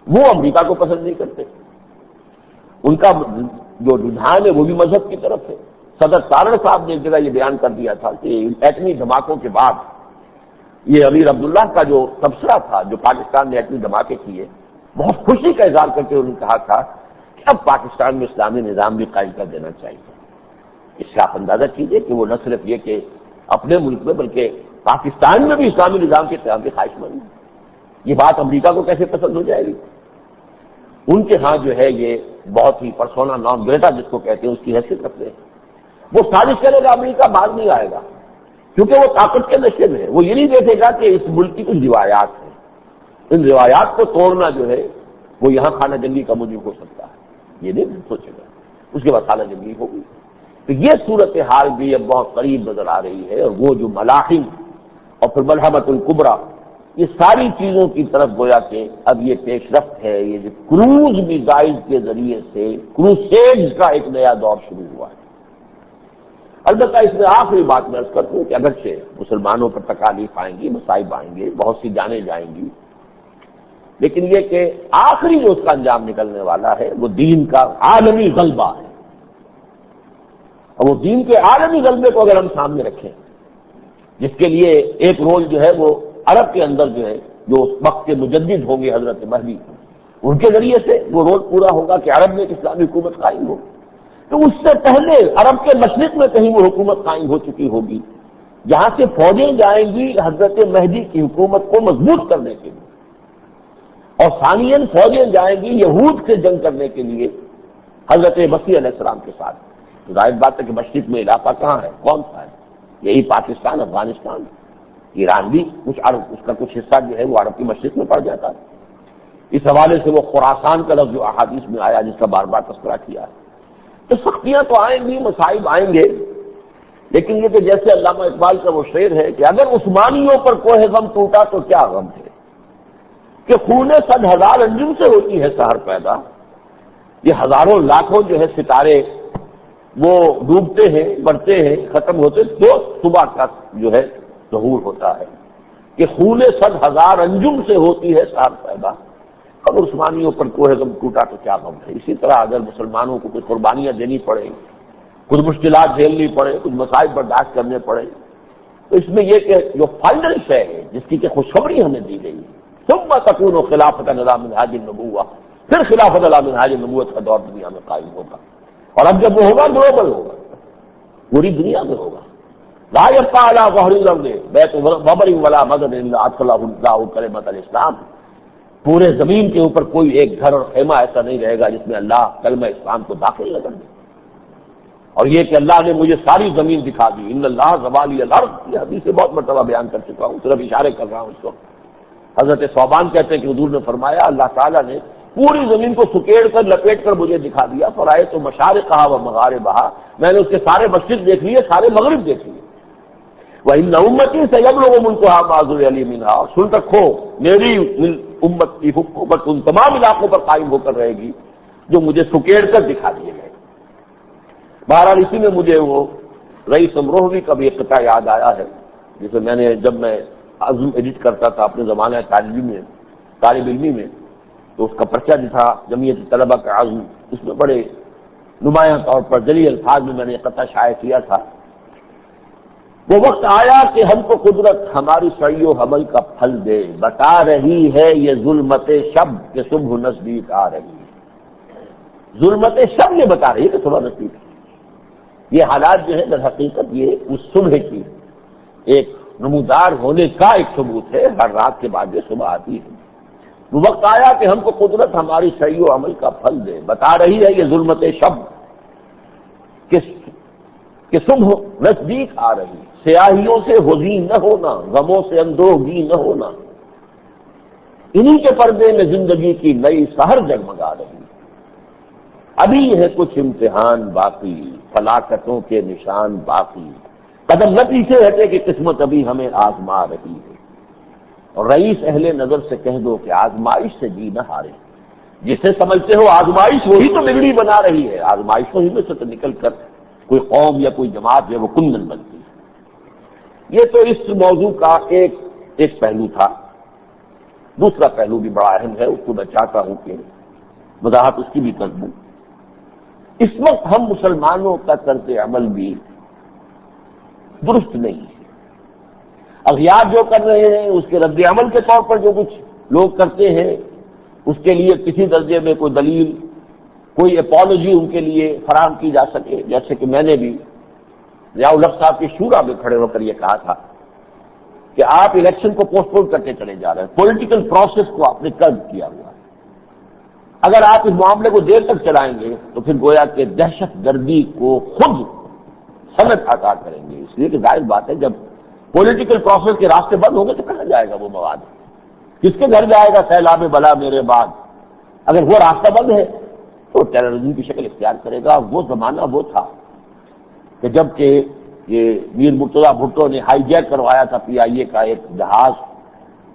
وہ امریکہ کو پسند نہیں کرتے، ان کا جو رجحان ہے وہ بھی مذہب کی طرف ہے۔ صدر تارڑ صاحب نے ایک جگہ یہ بیان کر دیا تھا کہ ایٹمی دھماکوں کے بعد یہ امیر عبداللہ کا جو تبصرہ تھا جو پاکستان نے ایٹمی دھماکے کیے، بہت خوشی کا اظہار کرتے انہوں نے کہا تھا کہ اب پاکستان میں اسلامی نظام بھی قائم کر دینا چاہیے۔ اس سے آپ اندازہ کیجئے کہ وہ نہ صرف یہ کہ اپنے ملک میں بلکہ پاکستان میں بھی اسلامی نظام کے قیام کی خواہش مند ہے۔ یہ بات امریکہ کو کیسے پسند ہو جائے گی؟ ان کے ہاں جو ہے یہ بہت ہی پرسونا نان گریٹا جس کو کہتے ہیں اس کی حیثیت رکھتے ہیں۔ وہ سازش کرے گا امریکہ، باز نہیں آئے گا، کیونکہ وہ طاقت کے نشے میں ہے۔ وہ یہ نہیں دیکھے گا کہ اس ملک کی کچھ روایات ہیں، ان روایات کو توڑنا جو ہے وہ یہاں خانہ جنگی کا موجب ہو سکتا ہے، یہ نہیں سوچے گا، اس کے بعد خانہ جنگی ہوگی۔ تو یہ صورتحال بھی اب بہت قریب نظر آ رہی ہے، اور وہ جو ملاحم اور پھر ملحمۃ الکبریٰ، یہ ساری چیزوں کی طرف گویا کہ اب یہ پیش رفت ہے، یہ جو کروز میزائل کے ذریعے سے کروسیڈز کا ایک نیا دور شروع ہوا ہے۔ البتہ اس میں آخری بات میں عرض کرتا ہوں کہ اگرچہ مسلمانوں پر تکالیف آئیں گی، مصائب آئیں گے، بہت سی جانیں جائیں گی، لیکن یہ کہ آخری جو اس کا انجام نکلنے والا ہے وہ دین کا عالمی غلبہ ہے، اور وہ دین کے عالمی غلبے کو اگر ہم سامنے رکھیں، جس کے لیے ایک رول جو ہے وہ عرب کے اندر جو ہے جو اس وقت کے مجدد ہوں گے حضرت مہدی، ان کے ذریعے سے وہ رول پورا ہوگا کہ عرب میں ایک اسلامی حکومت قائم ہو۔ تو اس سے پہلے عرب کے مشرق میں کہیں وہ حکومت قائم ہو چکی ہوگی، جہاں سے فوجیں جائیں گی حضرت مہدی کی حکومت کو مضبوط کرنے کے لیے، اور ثانیاً فوجیں جائیں گی یہود سے جنگ کرنے کے لیے حضرت مسیح علیہ السلام کے ساتھ۔ ظاہر بات ہے کہ مشرق میں علاقہ کہاں ہے، کون سا ہے؟ یہی پاکستان، افغانستان، ایران بھی کچھ عرب، اس کا کچھ حصہ جو ہے وہ عرب کی مشرق میں پڑ جاتا ہے۔ اس حوالے سے وہ خراسان کا لفظ جو احادیث میں آیا جس کا بار بار تذکرہ کیا ہے، تو سختیاں تو آئیں گی، مصائب آئیں گے، لیکن یہ کہ جیسے علامہ اقبال کا وہ شعر ہے کہ اگر عثمانیوں پر کوہ غم ٹوٹا تو کیا غم ہے، کہ خون 100,000 انجم سے ہوتی ہے سحر پیدا، یہ ہزاروں لاکھوں جو ہے ستارے وہ ڈوبتے ہیں، بڑھتے ہیں، ختم ہوتے، تو صبح کا جو ہے ظہور ہوتا ہے کہ خون 100,000 انجم سے ہوتی ہے سار پیدا. اگر عثمانیوں پر کوہ غم ٹوٹا تو کیا غم ہے. اسی طرح اگر مسلمانوں کو کچھ قربانیاں دینی پڑے، کچھ مشکلات جھیلنی پڑے، کچھ مسائل برداشت کرنے پڑے، تو اس میں یہ کہ جو فائنل شے ہے جس کی کہ خوشخبری ہمیں دی گئی ہے، ثم تکون خلافت علی منہاج النبوہ، پھر خلافت علی منہاج النبوت کا دور دنیا میں قائم ہوگا. اور اب جب وہ ہوگا گلوبل ہوگا، پوری دنیا میں ہوگا. لا یبقی علی ظہر الارض بیت وبر ولا مدن الا ادخلہ اللہ کلمۃ الاسلام. پورے زمین کے اوپر کوئی ایک گھر اور خیمہ ایسا نہیں رہے گا جس میں اللہ کلمہ اسلام کو داخل نہ کر دے. اور یہ کہ اللہ نے مجھے ساری زمین دکھا دی، ان اللہ زوالی الارض، یہ حدیث سے بہت مرتبہ بیان کر چکا ہوں، صرف اشارے کر رہا ہوں اس کو. حضرت ثوبان کہتے ہیں کہ حضور نے فرمایا اللہ تعالیٰ نے پوری زمین کو سکیڑ کر لپیٹ کر مجھے دکھا دیا. فرائے تو مشارقہا و مغاربہا، میں نے اس کے سارے مشرق دیکھ لیے، سارے مغرب دیکھ لیے. وَإِنَّ أُمَّتِي سَيَبْلُغُ مُلْكُهَا مَا ذُرِّيَ لِي مِنْهَا، سن رکھو میری امت کی حکومت ان تمام علاقوں پر قائم ہو کر رہے گی جو مجھے سکیڑ کر دکھا دیے گئے. بہرحال اسی میں مجھے وہ رئیس امروہوی کا بھی ایک قطعہ یاد آیا ہے، جسے میں نے جب میں عزم ایڈٹ کرتا تھا اپنے زمانہ طالب علمی میں، تو اس کا پرچہ جو تھا جمعیت طلبہ کا عزم، اس میں بڑے نمایاں طور پر جلی الفاظ میں نے یہ قطعہ شائع کیا تھا. وہ وقت آیا کہ ہم کو قدرت ہماری سعی و حمل کا پھل دے، بتا رہی ہے یہ ظلمت شب کہ صبح نزدیک آ رہی ہے. ظلمت شب یہ بتا رہی ہے کہ صبح نزدیک ہے. یہ حالات جو ہے در حقیقت یہ اس صبح کی ایک نمودار ہونے کا ایک ثبوت ہے. ہر رات کے بعد یہ صبح آتی ہے. وہ وقت آیا کہ ہم کو قدرت ہماری سعی و عمل کا پھل دے، بتا رہی ہے یہ ظلمت شب کہ صبح نزدیک آ رہی ہے. سیاہیوں سے ہوزی نہ ہونا، غموں سے اندوہگی نہ ہونا، انہی کے پردے میں زندگی کی نئی سحر جگمگا رہی. ابھی ہے کچھ امتحان باقی، فلاکتوں کے نشان باقی، قدم نہ پیچھے ہٹے کہ قسمت ابھی ہمیں آزما رہی ہے. اور رئیس اہل نظر سے کہہ دو کہ آزمائش سے جی نہ ہارے. جسے سمجھتے ہو آزمائش وہی تو بگڑی بنا رہی ہے، آزمائشوں ہی میں سے تو نکل کر کوئی قوم یا کوئی جماعت جو ہے وہ کندن بنتی ہے. یہ تو اس موضوع کا ایک پہلو تھا. دوسرا پہلو بھی بڑا اہم ہے، اس کو میں چاہتا ہوں کہ وضاحت اس کی بھی کر دوں. اس وقت ہم مسلمانوں کا طرز عمل بھی درست نہیں ہے. اغیار جو کر رہے ہیں اس کے رد عمل کے طور پر جو کچھ لوگ کرتے ہیں، اس کے لیے کسی درجے میں کوئی دلیل، کوئی اپالوجی ان کے لیے فراہم کی جا سکے. جیسے کہ میں نے بھی ضیاء الحق صاحب کی شورا میں کھڑے ہو کر یہ کہا تھا کہ آپ الیکشن کو پوسٹ پون کرتے چلے جا رہے ہیں، پولیٹیکل پروسیس کو آپ نے قرض کیا ہوا ہے. اگر آپ اس معاملے کو دیر تک چلائیں گے تو پھر گویا کہ دہشت گردی کو خود صنعت عطا کریں گے. اس لیے کہ ظاہر بات ہے جب پولیٹیکل پروسیس کے راستے بند ہوں گے تو کہاں جائے گا وہ مواد، کس کے گھر جائے گا سیلاب بلا میرے بعد. اگر وہ راستہ بند ہے تو ٹیررزم کی شکل اختیار کرے گا. وہ زمانہ وہ تھا کہ جب کہ یہ میر مرتضیٰ بھٹو نے ہائی جیک کروایا تھا PIA کا ایک جہاز،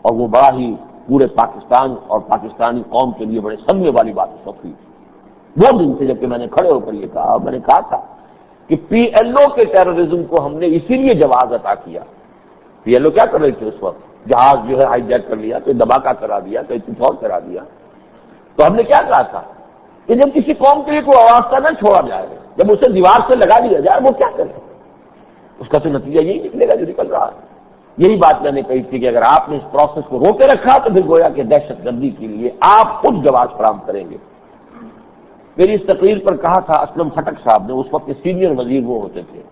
اور وہ بڑا ہی پورے پاکستان اور پاکستانی قوم کے لیے بڑے صدمے والی بات اس وقت ہوئی تھی. وہ دن سے جب کہ میں نے کھڑے ہو کر یہ کہا، میں نے کہا تھا کہ PLO کے ٹیررزم کو ہم نے اسی لیے جواز عطا کیا. PLO کیا کر رہی تھی اس وقت؟ جہاز جو ہے ہائی جیک کر لیا، کوئی دھماکہ کرا دیا، کوئی کچھ اور کرا دیا. تو ہم نے کیا کہا تھا کہ جب کسی قوم کے لیے کوئی آواز نہ چھوڑا جائے، جب اسے دیوار سے لگا دیا جائے، وہ کیا کرے؟ اس کا تو نتیجہ یہی نکلے گا جو نکل رہا ہے. یہی بات میں نے کہی تھی کہ اگر آپ نے اس پروسیس کو روکے رکھا تو پھر گویا کہ دہشت گردی کے لیے آپ خود جواز فراہم کریں گے. میری اس تقریر پر کہا تھا اسلم خٹک صاحب نے، اس وقت کے سینئر وزیر وہ ہوتے تھے،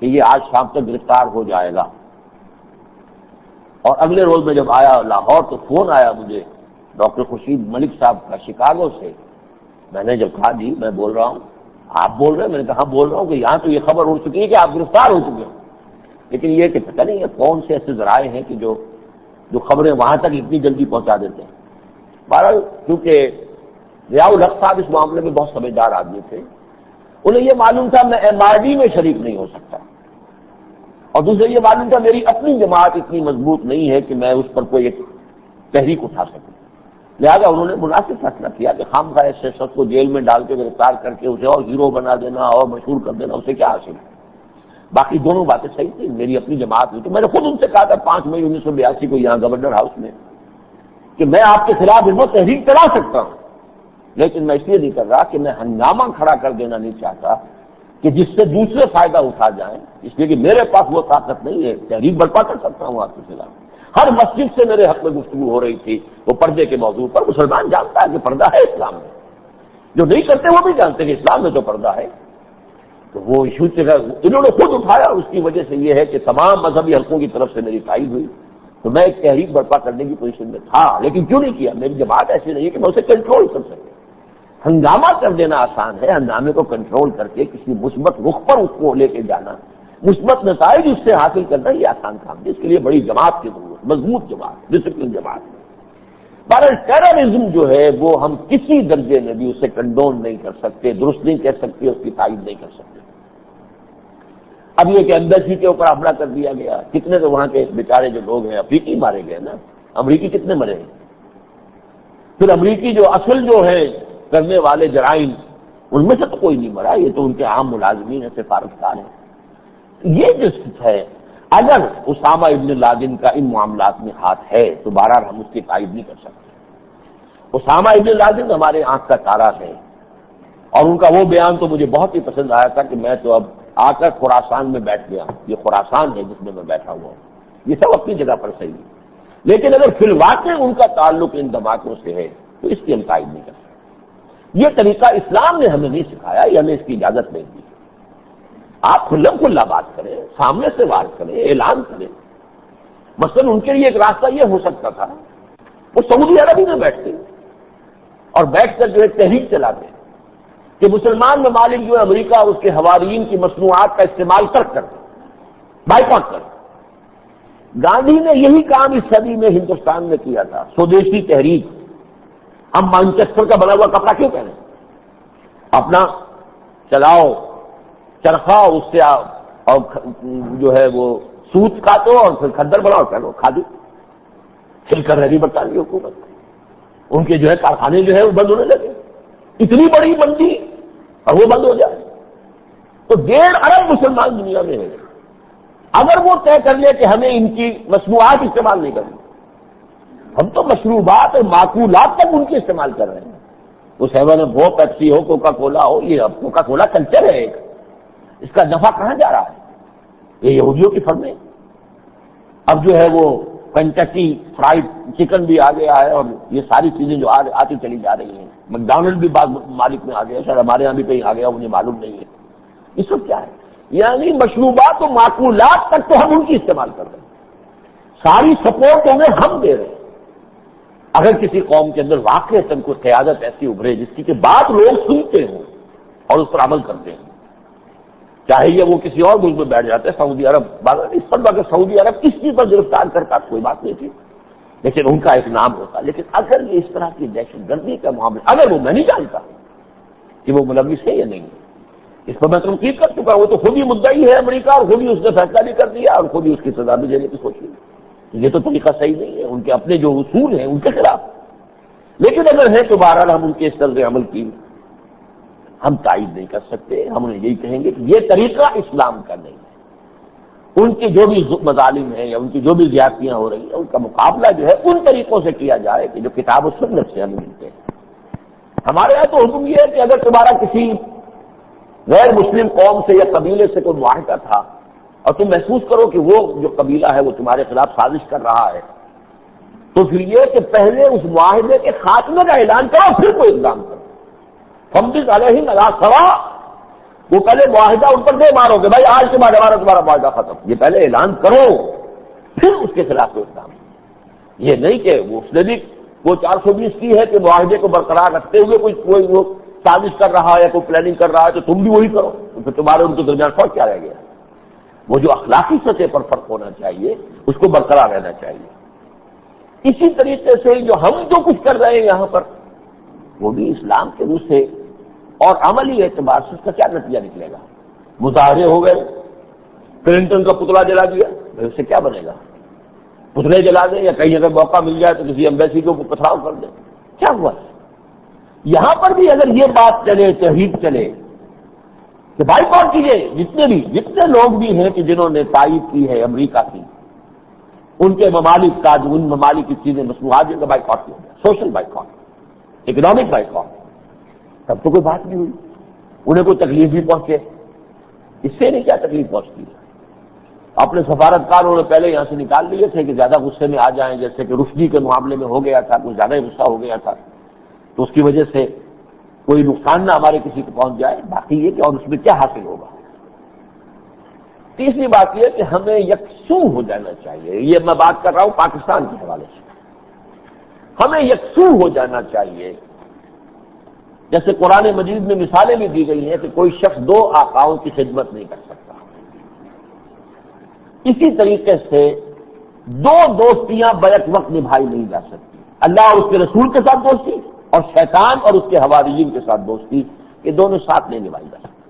کہ یہ آج شام تک گرفتار ہو جائے گا. اور اگلے روز میں جب آیا لاہور تو فون آیا مجھے ڈاکٹر خورشید ملک صاحب کا شکاگو سے. میں نے جب کہا جی میں بول رہا ہوں، آپ بول رہے ہیں؟ میں نے کہا بول رہا ہوں کہ یہاں تو یہ خبر اڑ چکی ہے کہ آپ گرفتار ہو چکے ہیں. لیکن یہ کہ پتہ نہیں ہے کون سے ایسے ذرائع ہیں کہ جو خبریں وہاں تک اتنی جلدی پہنچا دیتے ہیں. بہرحال کیونکہ ضیاء الحق صاحب اس معاملے میں بہت سمجھدار آدمی تھے، انہیں یہ معلوم تھا میں MRD میں شریک نہیں ہو سکتا، اور دوسرے یہ معلوم تھا میری اپنی جماعت اتنی مضبوط نہیں ہے کہ میں اس پر کوئی ایک تحریک اٹھا سکوں. لہٰذا انہوں نے مناسب فیصلہ کیا کہ خامخواہ ایسے شخص کو جیل میں ڈال کے گرفتار کر کے اسے اور ہیرو بنا دینا اور مشہور کر دینا، اسے کیا حاصل ہے؟ باقی دونوں باتیں صحیح تھیں، میری اپنی جماعت ہوئی تو میں نے خود ان سے کہا تھا 5 مئی 1982 کو یہاں گورنر ہاؤس میں کہ میں آپ کے خلاف ہمت تحریک چلا سکتا ہوں، لیکن میں اس لیے نہیں کر رہا کہ میں ہنگامہ کھڑا کر دینا نہیں چاہتا کہ جس سے دوسرے فائدہ اٹھا جائیں، اس لیے کہ میرے پاس وہ طاقت نہیں ہے، تحریک برپا کر سکتا ہوں آپ کے خلاف۔ ہر مسجد سے میرے حق میں گفتگو ہو رہی تھی وہ پردے کے موضوع پر، مسلمان جانتا ہے کہ پردہ ہے اسلام میں، جو نہیں کرتے وہ بھی جانتے کہ اسلام میں تو پردہ ہے، تو وہ ایشو انہوں نے خود اٹھایا، اس کی وجہ سے یہ ہے کہ تمام مذہبی حلقوں کی طرف سے میری تائید ہوئی، تو میں ایک تحریک برپا کرنے کی پوزیشن میں تھا، لیکن کیوں نہیں کیا؟ میری جماعت ایسی نہیں ہے کہ میں اسے کنٹرول کر سکوں۔ ہنگامہ کر دینا آسان ہے، ہنگامے کو کنٹرول کر کے کسی مثبت رخ پر اس کو لے کے جانا، مثبت نتائج اس سے حاصل کرنا یہ آسان کام ہے، اس کے لیے بڑی جماعت کی ضرورت، مضبوط جماعت، ڈسپلن جماعت۔ بہرحال ٹیررزم جو ہے وہ ہم کسی درجے میں بھی اسے کنڈون نہیں کر سکتے، درست نہیں کہہ سکتے، اس کی تائید نہیں کر سکتے۔ اب یہ کہ ایمبیسی کے اوپر حملہ کر دیا گیا، کتنے تو وہاں کے بیچارے جو لوگ ہیں افریقی مارے گئے نا، امریکی کتنے مرے ہیں، پھر امریکی جو اصل جو ہے کرنے والے جرائم ان میں سے تو کوئی نہیں مرا، یہ تو ان کے عام ملازمین ہیں، سفارتکار ہیں۔ یہ جو ہے اگر اسامہ ابن لادن کا ان معاملات میں ہاتھ ہے تو بہرحال ہم اس کی تائید نہیں کر سکتے۔ اسامہ ابن لادن ہمارے آنکھ کا تارا ہے، اور ان کا وہ بیان تو مجھے بہت ہی پسند آیا تھا کہ میں تو اب آ کر خراسان میں بیٹھ گیا، یہ خراسان ہے جس میں بیٹھا ہوا ہوں، یہ سب اپنی جگہ پر صحیح ہے، لیکن اگر فی الواقع ان کا تعلق ان دھماکوں سے ہے تو اس کی ہم تائید نہیں کر سکتے۔ یہ طریقہ اسلام نے ہمیں نہیں سکھایا، یہ ہمیں اس کی اجازت نہیں دی۔ آپ کھلم کھلا بات کریں، سامنے سے بات کریں، اعلان کریں۔ مثلا ان کے لیے ایک راستہ یہ ہو سکتا تھا وہ سعودی عربی میں بیٹھتے اور بیٹھ کر جو ہے تحریک چلاتے کہ مسلمان ممالک جو ہے امریکہ اور اس کے حواریین کی مصنوعات کا استعمال کر بائیکاٹ کر۔ گاندھی نے یہی کام اس صدی میں ہندوستان میں کیا تھا، سودیشی تحریک۔ ہم مانچسٹر کا بنا ہوا کپڑا کیوں پہنے؟ اپنا چلاؤ چرخا، اس سے اور جو ہے وہ سوت کاٹو اور پھر کھدر بناؤ، پہنو، کھادی کھل کر رہی برطانوی حکومت۔ ان کے جو ہے کارخانے جو ہے وہ بند ہونے لگے، اتنی بڑی بندی اور وہ بند ہو جائے تو 1.5 ارب مسلمان دنیا میں ہے۔ اگر وہ طے کر لے کہ ہمیں ان کی مصنوعات استعمال نہیں کرنی، ہم تو مشروبات اور معقولات تک ان کے استعمال کر رہے ہیں، وہ 7 اپ ہو، پیپسی ہو، کوکا کولا ہو، یہ اب کوکا کولا کلچر ہے ایک، اس کا نفع کہاں جا رہا ہے؟ یہ یہودیوں کی فرم ہے۔ اب جو ہے وہ کنٹکی فرائڈ چکن بھی آ گیا ہے، اور یہ ساری چیزیں جو آتی چلی جا رہی ہیں، میکڈونلڈ بھی بعض ممالک میں آ گیا، شاید ہمارے یہاں بھی کہیں آ گیا، مجھے معلوم نہیں ہے۔ یہ سب کیا ہے؟ یعنی مشروبات و معقولات تک تو ہم ان کی استعمال کر رہے ہیں، ساری سپورٹ انہیں ہم دے رہے ہیں۔ اگر کسی قوم کے اندر واقع کوئی قیادت ایسی ابھرے جس کی کہ بات لوگ سنتے ہوں اور اس پر عمل کرتے ہیں، چاہے یہ وہ کسی اور ملک میں بیٹھ جاتے ہیں، سعودی عرب، اس پر اگر سعودی عرب کس چیز پر گرفتار کرتا کوئی بات نہیں تھی، لیکن ان کا ایک نام ہوتا۔ لیکن اگر یہ اس طرح کی دہشت گردی کا معاملہ، اگر وہ، میں نہیں جانتا کہ وہ ملوث ہے یا نہیں، اس پر میں تنقید کر چکا، وہ تو خود ہی مدعی ہے امریکہ، اور خود ہی اس نے فیصلہ بھی کر دیا اور خود ہی اس کی سزا بھی دینے کی سوچی۔ یہ تو طریقہ صحیح نہیں ہے، ان کے اپنے جو اصول ہیں ان کے خلاف۔ لیکن اگر ہے تو بہرحال ہم ان کے اس طرز عمل کی ہم تائید نہیں کر سکتے، ہم انہیں یہی کہیں گے کہ یہ طریقہ اسلام کا نہیں ہے۔ ان کے جو بھی مظالم ہیں یا ان کی جو بھی زیادتیاں ہو رہی ہیں ان کا مقابلہ جو ہے ان طریقوں سے کیا جائے کہ جو کتاب و سنت سے ہمیں ملتے ہیں۔ ہمارے یہاں تو حکم یہ ہے کہ اگر تمہارا کسی غیر مسلم قوم سے یا قبیلے سے کوئی معاہدہ تھا اور تم محسوس کرو کہ وہ جو قبیلہ ہے وہ تمہارے خلاف سازش کر رہا ہے، تو پھر یہ کہ پہلے اس معاہدے کے خاتمے کا اعلان کرو، پھر کوئی اقدام کرو۔ فمدد علیہم علی سواء، وہ پہلے معاہدہ ان پر دے مارو کہ بھائی آج کے بعد ہمارا تمہارا معاہدہ ختم، یہ پہلے اعلان کرو پھر اس کے خلاف کوئی اقدام۔ یہ نہیں کہ اس نے بھی وہ 420 کی ہے کہ معاہدے کو برقرار رکھتے ہوئے کوئی وہ سازش کر رہا ہے یا کوئی پلاننگ کر رہا ہے تو تم بھی وہی کرو، تو پھر تمہارے ان کے درمیان فرق کیا رہ گیا؟ وہ جو اخلاقی سطح پر فرق ہونا چاہیے اس کو برقرار رہنا چاہیے۔ اسی طریقے سے جو ہم جو کچھ کر رہے ہیں یہاں پر وہ بھی اسلام کے روح سے اور عملی اعتبار سے اس کا کیا نتیجہ نکلے گا؟ مظاہرے ہو گئے، کلنٹن کا پتلا جلا دیا، اس سے کیا بنے گا؟ پتلے جلا دیں یا کہیں اگر موقع مل جائے تو کسی ایمبیسی کو پتھراؤ کر دیں، کیا ہوا؟ یہاں پر بھی اگر یہ بات چلے، تحریک چلے کہ بھائی کون کیجیے، جتنے لوگ بھی ہیں کہ جنہوں نے تائید کی ہے امریکہ کی، ان کے ممالک کا جو ان ممالک کی چیزیں مصنوعات جن کا بائیکاٹ کیا گیا، سوشل بائیکاٹ، اکنامک بائیکاٹ، تب تو کوئی بات نہیں ہوئی، انہیں کوئی تکلیف بھی پہنچے، اس سے نہیں کیا تکلیف پہنچتی ہے؟ اپنے سفارتکاروں نے پہلے یہاں سے نکال لیے تھے کہ زیادہ غصے میں آ جائیں، جیسے کہ رشدی کے معاملے میں ہو گیا تھا، کچھ زیادہ ہی غصہ ہو گیا تھا، تو اس کی وجہ سے کوئی نقصان نہ ہمارے کسی کو پہنچ جائے، باقی یہ کہ اور اس میں کیا حاصل ہوگا۔ تیسری بات یہ کہ ہمیں یکسو ہو جانا چاہیے، یہ میں بات کر رہا ہوں پاکستان کے حوالے سے، ہمیں یکسو ہو جانا چاہیے۔ جیسے قرآن مجید میں مثالیں بھی دی گئی ہیں کہ کوئی شخص دو آقاؤں کی خدمت نہیں کر سکتا، اسی طریقے سے دو دوستیاں بیک وقت نبھائی نہیں جا سکتی، اللہ اور اس کے رسول کے ساتھ دوستی اور شیطان اور اس کے حواریین کے ساتھ دوستی، یہ دونوں ساتھ نہیں نبھائی جا سکتی،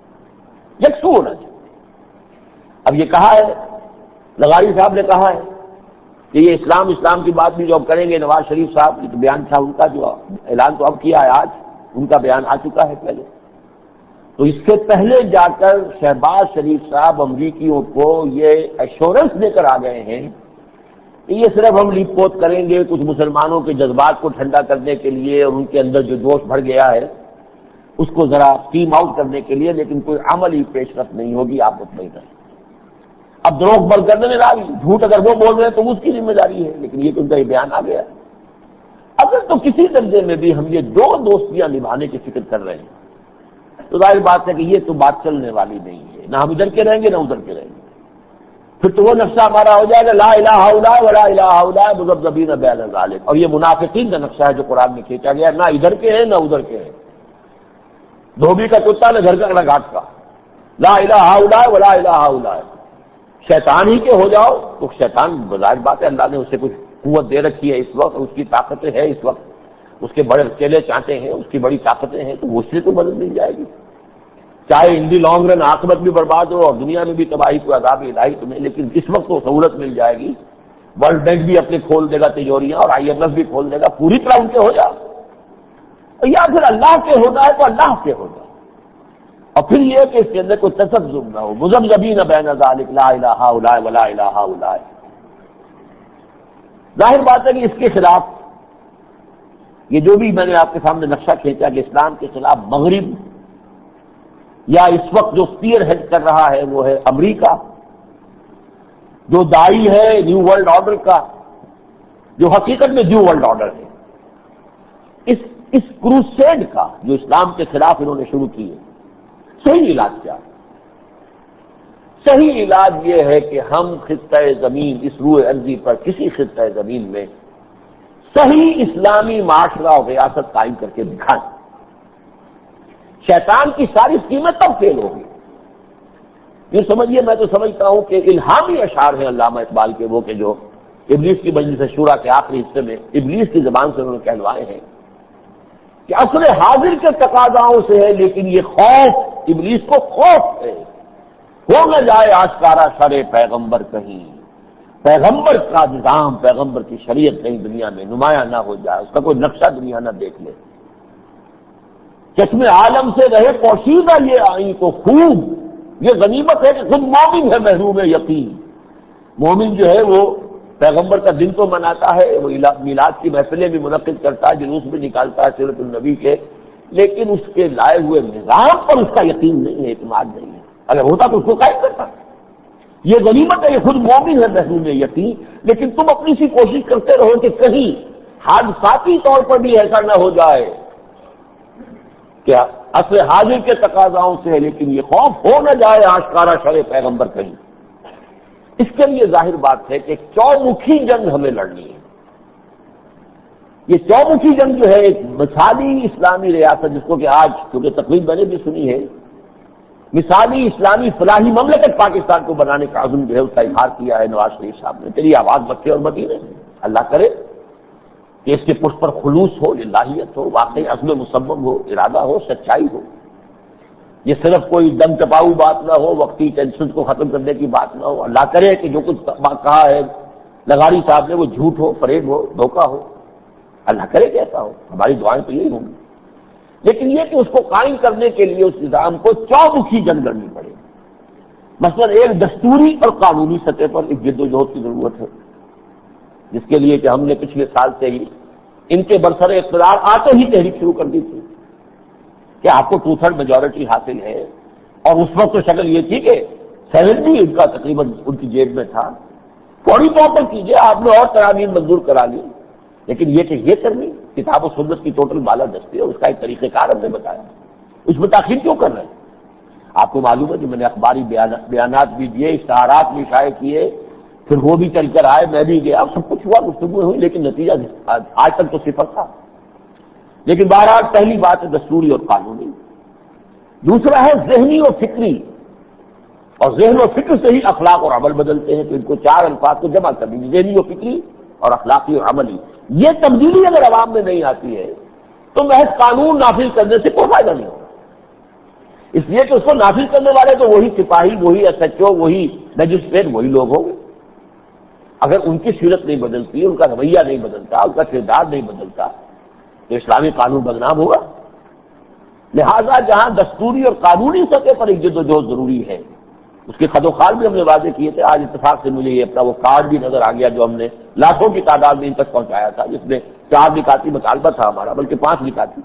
یکسو ہونا چاہیے۔ اب یہ کہا ہے، لغاری صاحب نے کہا ہے کہ یہ اسلام کی بات بھی جو اب کریں گے، نواز شریف صاحب کی بیان تھا ان کا، جو اعلان تو اب کیا ہے، آج ان کا بیان آ چکا ہے پہلے، تو اس سے پہلے جا کر شہباز شریف صاحب امریکیوں کو یہ ایشورنس دے کر آ گئے ہیں کہ یہ صرف ہم لیپ پوت کریں گے کچھ مسلمانوں کے جذبات کو ٹھنڈا کرنے کے لیے اور ان کے اندر جو جوش بڑھ گیا ہے اس کو ذرا ٹیم آؤٹ کرنے کے لیے، لیکن کوئی عملی پیش رفت نہیں ہوگی، آپ مطمئن رہیں۔ اب دروغ بند کرنے میں راوی، جھوٹ اگر وہ بول رہے ہیں تو اس کی ذمہ داری ہے، لیکن یہ تو ان کا یہ بیان آ گیا۔ اگر تو کسی درجے میں بھی ہم یہ دو دوستیاں نبھانے کی فکر کر رہے ہیں تو ظاہر بات ہے کہ یہ تو بات چلنے والی نہیں ہے، نہ ہم ادھر کے رہیں گے نہ ادھر کے رہیں گے، پھر تو وہ نقشہ ہمارا ہو جائے گا لا الہ الا اللہ ولا الہ الا اللہ مذبذبین بین ذلک، اور یہ منافقین کا نقشہ ہے جو قرآن میں کھینچا گیا، نہ ادھر کے ہیں نہ ادھر کے ہیں، دھوبی کا کتا نہ گھر کا نہ گھاٹ کا، لا الہ الا اللہ ولا الہ الا اللہ، شیطان ہی کے ہو جاؤ تو شیطان بظاہر بات ہے اللہ نے اسے کچھ قوت دے رکھی ہے اس وقت، اس کی طاقتیں ہیں اس وقت، اس کے بڑے چیلے چانٹے ہیں، اس کی بڑی طاقتیں ہیں، تو وہ اس سے تو مدد مل جائے گی، چاہے ان دی لانگ رن عاقبت بھی برباد ہو اور دنیا میں بھی تباہی کو عذاب الہی تمہیں، لیکن اس وقت تو سہولت مل جائے گی، ورلڈ بینک بھی اپنے کھول دے گا تجوریاں اور IMF بھی کھول دے گا، پوری طرح ان کے ہو جاؤ، یا پھر اللہ کے ہونا ہے تو اللہ کے ہونا، اور پھر یہ کہ اس کے اندر کوئی تذبذب نہ ہو، مذبذبین بین ذلک لا الہ الا اللہ ولا الہ الا اللہ۔ ظاہر بات ہے کہ اس کے خلاف یہ جو بھی میں نے آپ کے سامنے نقشہ کھینچا کہ اسلام کے خلاف مغرب یا اس وقت جو اسپیئر ہیڈ کر رہا ہے وہ ہے امریکہ، جو داعی ہے نیو ورلڈ آرڈر کا، جو حقیقت میں نیو ورلڈ آرڈر ہے، اس کروسیڈ کا جو اسلام کے خلاف انہوں نے شروع کی ہے، صحیح علاج کیا ہے؟ صحیح علاج یہ ہے کہ ہم خطہ زمین، اس روئے ارضی پر کسی خطہ زمین میں صحیح اسلامی معاشرہ اور ریاست قائم کر کے دکھائیں، شیطان کی ساری اسکیمیں تب فیل ہوگی۔ یہ سمجھیے، میں تو سمجھتا ہوں کہ الہامی اشعار ہیں علامہ اقبال کے وہ کہ جو ابلیس کی مجلس شورا کے آخری حصے میں ابلیس کی زبان سے انہوں نے کہلوائے ہیں کہ اصل حاضر کے تقاضاؤں سے ہے، لیکن یہ خوف، ابلیس کو خوف ہے، ہو نہ جائے آشکارا شرع پیغمبر کہیں، پیغمبر کا نظام، پیغمبر کی شریعت کہیں دنیا میں نمایاں نہ ہو جائے، اس کا کوئی نقشہ دنیا نہ دیکھ لے، چشم عالم سے رہے پوشیدہ یہ آئیں کو خوب، یہ غنیمت ہے کہ خود مومن ہے محروم یقین۔ مومن جو ہے وہ پیغمبر کا دن تو مناتا ہے، وہ میلاد کی محفلیں بھی منعقد کرتا ہے، جلوس بھی نکالتا ہے سیرت النبی کے، لیکن اس کے لائے ہوئے نظام پر اس کا یقین نہیں ہے، اعتماد نہیں ہے، اگر ہوتا تو اس کو قائم کرتا۔ یہ غنیمت ہے، یہ خود مومن ہے محروم یقین، لیکن تم اپنی سی کوشش کرتے رہو کہ کہیں حادثاتی طور پر بھی ایسا نہ ہو جائے کیا اصل حاضر کے تقاضاؤں سے ہے، لیکن یہ خوف ہو نہ جائے آشکارا شرع پیغمبر کہیں۔ اس کے لیے ظاہر بات ہے کہ ایک چومکھی جنگ ہمیں لڑنی ہے۔ یہ چومکھی جنگ جو ہے ایک مثالی اسلامی ریاست، جس کو کہ آج کیونکہ تقریب میں نے بھی سنی ہے، مثالی اسلامی فلاحی مملکت پاکستان کو بنانے کا عزم جو ہے اس کا اظہار کیا ہے نواز شریف صاحب نے۔ تیری آواز مکے اور مدینے میں، اللہ کرے کہ اس کے پشت پر خلوص ہو، الہیت ہو، واقعی عزم مصمم ہو، ارادہ ہو، سچائی ہو، یہ صرف کوئی دم چپاؤ بات نہ ہو، وقتی ٹینشن کو ختم کرنے کی بات نہ ہو۔ اللہ کرے کہ جو کچھ کہا ہے لغاری صاحب نے وہ جھوٹ ہو، فریب ہو، دھوکہ ہو، اللہ کرے کہ ایسا ہو، ہماری دعائیں تو یہی ہوں گی، لیکن یہ کہ اس کو قائم کرنے کے لیے اس نظام کو چومکھی جنگ لڑنی پڑے. مثلا ایک دستوری اور قانونی سطح پر ایک جد و جہد کی ضرورت ہے، جس کے لیے کہ ہم نے پچھلے سال سے ہی ان کے برسر اقتدار آتے ہی تحریک شروع کر دی تھی کہ آپ کو 2/3 میجورٹی حاصل ہے، اور اس وقت تو شکل یہ تھی کہ 70 ان کا تقریباً ان کی جیب میں تھا. فوری طور پر کیجیے، آپ نے اور ترامیم منظور کرا لی، لیکن یہ کہ یہ کرنی کتاب و سنت کی ٹوٹل بالادستی ہے، اس کا ایک طریقہ کار ہم نے بتایا. اس میں تاخیر کیوں کر رہے ہیں؟ آپ کو معلوم ہے کہ میں نے اخباری بیانات بھی دیے، اشتہارات بھی شائع کیے، پھر وہ بھی چل کر آئے، میں بھی گیا، سب کچھ ہوا، گفتگو ہوئی، لیکن نتیجہ آج تک تو صفر تھا. لیکن بہرحال پہلی بات ہے دستوری اور قانونی. دوسرا ہے ذہنی اور فکری، اور ذہن و فکر سے ہی اخلاق اور عمل بدلتے ہیں. تو ان کو 4 الفاظ کو جمع کر دیجیے، ذہنی و فکری اور اخلاقی اور عملی. یہ تبدیلی اگر عوام میں نہیں آتی ہے تو محض قانون نافذ کرنے سے کوئی فائدہ نہیں ہوگا، اس لیے کہ اس کو نافذ کرنے والے تو وہی سپاہی، وہی ایس ایچ او، وہی مجسٹریٹ، وہی لوگ ہوں گے. اگر ان کی سیرت نہیں بدلتی، ان کا رویہ نہیں بدلتا، ان کا کردار نہیں بدلتا، تو اسلامی قانون بدنام ہوگا. لہذا جہاں دستوری اور قانونی سطح پر ایک جد و جہد ضروری ہے، اس کے خد و خال بھی ہم نے واضح کیے تھے. آج اتفاق سے مجھے یہ اپنا وہ کارڈ بھی نظر آ گیا جو ہم نے لاکھوں کی تعداد میں ان تک پہنچایا تھا، جس میں 4 نکاتی مطالبہ تھا ہمارا، بلکہ 5 نکاتی.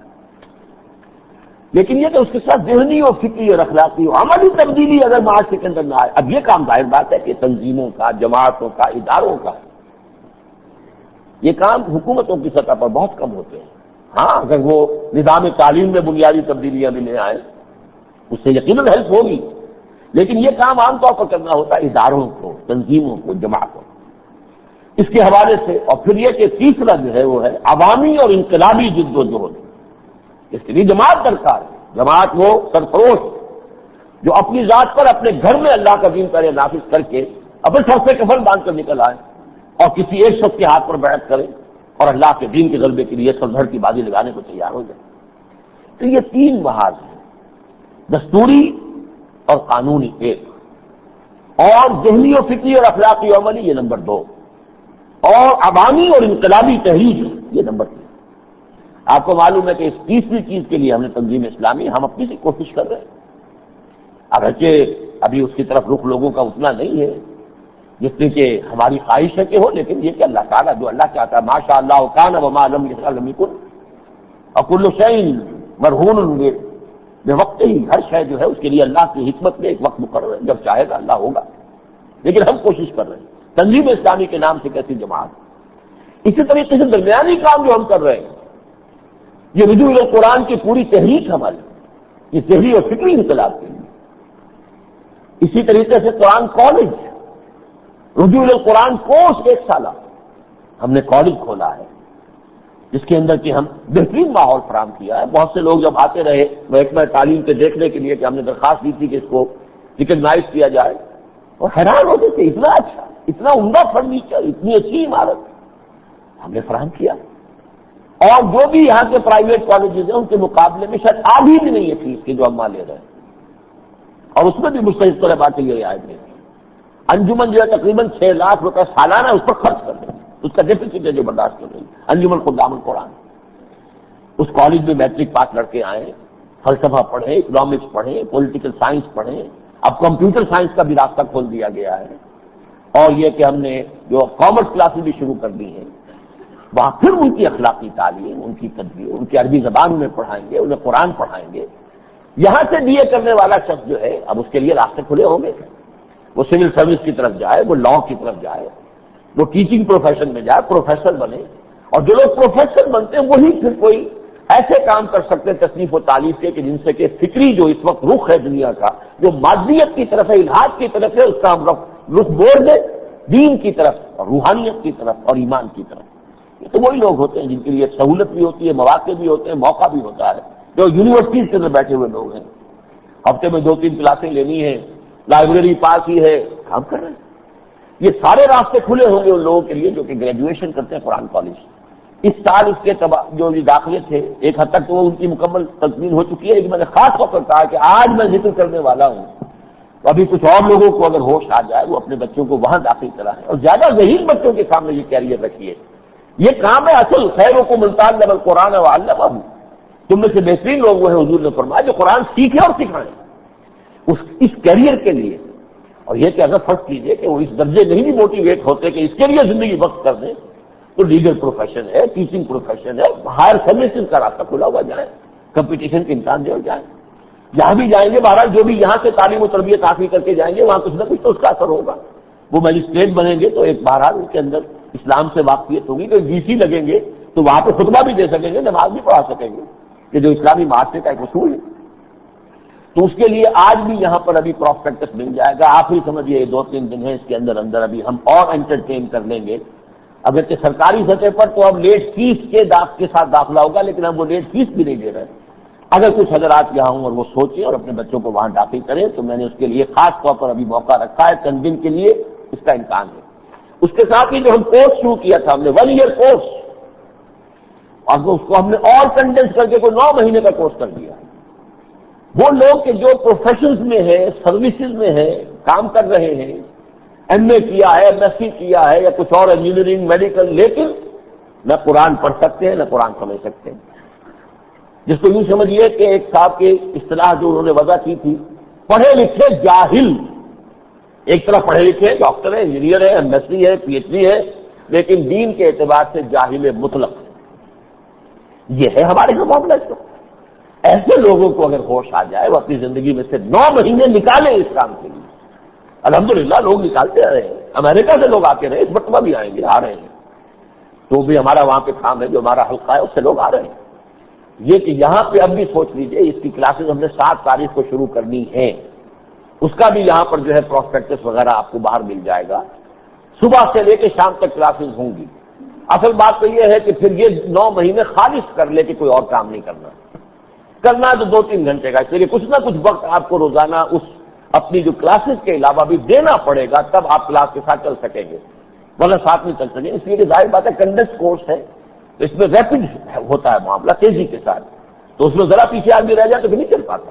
لیکن یہ کہ اس کے ساتھ ذہنی اور فکری اور اخلاقی اور عملی تبدیلی اگر معاشرے کے اندر نہ آئے. اب یہ کام ظاہر بات ہے کہ تنظیموں کا، جماعتوں کا، اداروں کا، یہ کام حکومتوں کی سطح پر بہت کم ہوتے ہیں. ہاں اگر وہ نظام تعلیم میں بنیادی تبدیلیاں بھی لے آئیں اس سے یقیناً ہیلپ ہوگی، لیکن یہ کام عام طور پر کرنا ہوتا ہے اداروں کو، تنظیموں کو، جماعتوں کو. اس کے حوالے سے اور پھر یہ کہ تیسرا جو ہے وہ ہے عوامی اور انقلابی جد و جہد. اس کے لیے جماعت درکار ہے. جماعت وہ سرفروش جو اپنی ذات پر اپنے گھر میں اللہ کا دین پہلے نافذ کر کے اپنے سر سے کفن باندھ کر نکل آئے اور کسی ایک شخص کے ہاتھ پر بیعت کرے اور اللہ کے دین کے غلبے کے لیے سر دھڑ کی بازی لگانے کو تیار ہو جائے. تو یہ 3 محاذ ہیں، دستوری اور قانونی ایک، اور ذہنی و فکری اور اخلاقی و عملی یہ نمبر 2، اور عوامی اور انقلابی تحریک یہ نمبر 3. آپ کو معلوم ہے کہ اس تیسری چیز کے لیے ہم نے تنظیم اسلامی ہم اپنی سے کوشش کر رہے ہیں، اگرچہ ابھی اس کی طرف رخ لوگوں کا اتنا نہیں ہے جتنی کہ ہماری خواہش ہے کہ ہو، لیکن یہ کہ اللہ تعالیٰ جو اللہ چاہتا ہے، ماشاء اللہ کان وما لم یشاء لم یکن، وکل شیء مرہون بوقت ہی، ہر شے جو ہے اس کے لیے اللہ کی حکمت میں ایک وقت مقرر ہے، جب چاہے گا اللہ ہوگا. لیکن ہم کوشش کر رہے ہیں تنظیم اسلامی کے نام سے کیسی جماعت. اسی طریقے سے درمیانی کام جو ہم کر رہے ہیں، یہ رجوع القرآن کی پوری تحریک ہماری، یہ ذہنی اور فکری انقلاب کے لیے. اسی طریقے سے قرآن کالج، رجوع القرآن کورس 1 سالہ ہم نے کالج کھولا ہے، جس کے اندر کہ ہم بہترین ماحول فراہم کیا ہے. بہت سے لوگ جب آتے رہے محکمہ تعلیم کے دیکھنے کے لیے کہ ہم نے درخواست دی تھی کہ اس کو ریکگنائز کیا جائے، اور حیران ہوتے تھے اتنا اچھا، اتنا عمدہ فرنیچر، اتنی اچھی عمارت ہم نے فراہم کیا. اور جو بھی یہاں کے پرائیویٹ کالجز ہیں ان کے مقابلے میں شاید آدھی بھی نہیں ہے فیس کی جو ہم لے رہے ہیں، اور اس میں بھی مستحق طلباء کے لیے رعایت نہیں. انجمن جو ہے تقریباً 6 لاکھ روپے سالانہ اس پر خرچ کر رہے ہیں، اس کا ڈیفیسٹ ہے جو برداشت کر رہی ہے انجمن خدام القرآن. اس کالج میں میٹرک پاس لڑکے آئیں، فلسفہ پڑھیں، اکنامکس پڑھیں، پولیٹیکل سائنس پڑھیں. اب کمپیوٹر سائنس کا بھی راستہ کھول دیا گیا ہے، اور یہ کہ ہم نے جو کامرس کلاسز بھی شروع کر دی ہیں، وہاں پھر ان کی اخلاقی تعلیم، ان کی تدبیر، ان کی عربی زبان میں پڑھائیں گے، انہیں قرآن پڑھائیں گے. یہاں سے BA کرنے والا شخص جو ہے اب اس کے لیے راستے کھلے ہوں گے، وہ سول سروس کی طرف جائے، وہ لاء کی طرف جائے، وہ ٹیچنگ پروفیشن میں جائے، پروفیسر بنے. اور جو لوگ پروفیسر بنتے ہیں وہی پھر کوئی ایسے کام کر سکتے ہیں تصنیف و تالیف کے کہ جن سے کہ فکری جو اس وقت رخ ہے دنیا کا، جو مادیت کی طرف ہے، الحاد کی طرف ہے، اس کا ہم رخ موڑ دیں دین کی طرف اور روحانیت کی طرف اور ایمان کی طرف. یہ تو وہی لوگ ہوتے ہیں جن کے لیے سہولت بھی ہوتی ہے، مواقع بھی ہوتے ہیں، موقع بھی ہوتا ہے، جو یونیورسٹیز کے اندر بیٹھے ہوئے لوگ ہیں. ہفتے میں 2-3 کلاسیں لینی ہے، لائبریری پاس ہی ہے، کام کر رہے ہیں. یہ سارے راستے کھلے ہوں گے ان لوگوں کے لیے جو کہ گریجویشن کرتے ہیں قرآن کالج. اس سال اس کے جو داخلے تھے ایک حد تک تو وہ ان کی مکمل تکمیل ہو چکی ہے، لیکن میں نے خاص طور پر کہا کہ آج میں ذکر کرنے والا ہوں تو ابھی کچھ اور لوگوں کو اگر ہوش آ جائے وہ اپنے بچوں کو وہاں داخل کرائیں، اور زیادہ ذہین بچوں کے سامنے یہ کیریئر رکھیے یہ کام ہے اصل، خیرکم من تعلم القرآن وعلمہ، تم میں سے بہترین لوگ وہ ہیں، حضور نے فرمایا، جو قرآن سیکھیں اور سکھائیں اس کیریئر کے لیے۔ اور یہ کہ اگر فرض کیجئے کہ وہ اس درجے نہیں بھی موٹیویٹ ہوتے کہ اس کے لیے زندگی وقت کر دیں، تو لیگل پروفیشن ہے، ٹیچنگ پروفیشن ہے، ہائر سروسز کا راستہ کھلا ہوا جائے، کمپٹیشن کے امتحان دے جائیں، جہاں بھی جائیں گے بہرحال جو بھی یہاں سے تعلیم و تربیت حاصل کر کے جائیں گے وہاں کچھ نہ کچھ تو اس کا اثر ہوگا۔ وہ مجسٹریٹ بنیں گے تو ایک بہرحال ان کے اندر اسلام سے واقفیت ہوگی، کہ ڈی سی لگیں گے تو وہاں پہ خطبہ بھی دے سکیں گے، نماز بھی پڑھا سکیں گے، کہ جو اسلامی معاشرے کا ایک اصول ہے۔ تو اس کے لیے آج بھی یہاں پر ابھی پروسپیکٹس مل جائے گا، آخری سمجھیے 2-3 دن ہے، اس کے اندر ابھی ہم اور انٹرٹین کر لیں گے۔ اگرچہ سرکاری سطح پر تو اب لیٹ فیس کے ساتھ داخلہ ہوگا، لیکن ہم وہ لیٹ فیس بھی نہیں دے رہے۔ اگر کچھ حضرات یہاں ہوں اور وہ سوچیں اور اپنے بچوں کو وہاں داخل کریں تو میں نے اس کے لیے خاص طور پر ابھی موقع رکھا ہے، چند دن کے لیے اس کا امکان ہے۔ اس کے ساتھ ہی جو ہم کورس شروع کیا تھا، ہم نے 1 ایئر کورس، اور اس کو ہم نے اور کنڈینس کر کے کوئی 9 مہینے کا کورس کر دیا۔ وہ لوگ کہ جو پروفیشنز میں ہیں، سروسز میں ہیں، کام کر رہے ہیں، ایم اے کیا ہے، ایم ایس سی کیا ہے یا کچھ اور انجینئرنگ میڈیکل، لیکن نہ قرآن پڑھ سکتے ہیں نہ قرآن سمجھ سکتے ہیں، جس کو یوں سمجھیے کہ ایک صاحب کی اصطلاح جو انہوں نے وضع کی تھی، پڑھے لکھے جاہل، ایک طرف پڑھے لکھے ڈاکٹر ہے، انجینئر ہے، ایم ایس سی ہے، پی ایچ ڈی ہے، لیکن دین کے اعتبار سے جاہل مطلق۔ یہ ہے ہمارے یہاں معاملہ۔ اس کو ایسے لوگوں کو اگر ہوش آ جائے، وہ اپنی زندگی میں سے 9 مہینے نکالیں اس کام کے لیے۔ الحمدللہ لوگ نکالتے آ رہے ہیں، امریکہ سے لوگ آتے رہے، اس مرتبہ بھی آئیں گے، آ رہے ہیں، تو بھی ہمارا وہاں پہ کام ہے، جو ہمارا حلقہ ہے اس سے لوگ آ رہے ہیں۔ یہ کہ یہاں پہ اب بھی سوچ لیجئے، اس کی کلاسز ہم نے 7 تاریخ کو شروع کرنی ہے، اس کا بھی یہاں پر جو ہے پروسپیکٹس وغیرہ آپ کو باہر مل جائے گا، صبح سے لے کے شام تک کلاسز ہوں گی۔ اصل بات تو یہ ہے کہ پھر یہ 9 مہینے خالص کر لے کہ کوئی اور کام نہیں کرنا تو 2-3 گھنٹے کا، اس لیے کچھ نہ کچھ وقت آپ کو روزانہ اس اپنی جو کلاسز کے علاوہ بھی دینا پڑے گا، تب آپ کلاس کے ساتھ چل سکیں گے، ورنہ ساتھ نہیں چل سکیں۔ اس لیے کہ ظاہر بات ہے کنڈنس کورس ہے، تو اس میں ریپڈ ہوتا ہے معاملہ، تیزی کے ساتھ، تو اس میں ذرا پیچھے آدمی رہ جائے تو پھر نہیں چل پاتا۔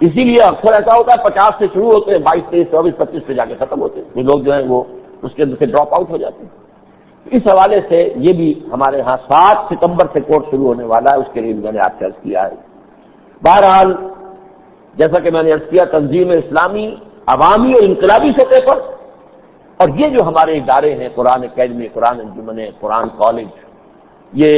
اسی لیے اکثر ایسا ہوتا ہے 50 سے شروع ہوتے ہیں، 22, 23, 24, 25 پہ جا کے ختم ہوتے ہیں، لوگ جو ہیں وہ اس کے اندر سے ڈراپ آؤٹ ہو جاتے ہیں۔ اس حوالے سے یہ بھی ہمارے ہاں 7 ستمبر سے کورس شروع ہونے والا ہے، اس کے لیے میں نے آپ سے عرض کیا ہے۔ بہرحال جیسا کہ میں نے عرض کیا، تنظیم اسلامی عوامی اور انقلابی سطح پر، اور یہ جو ہمارے ادارے ہیں، قرآن اکیڈمی، قرآن انجمن، قرآن کالج، یہ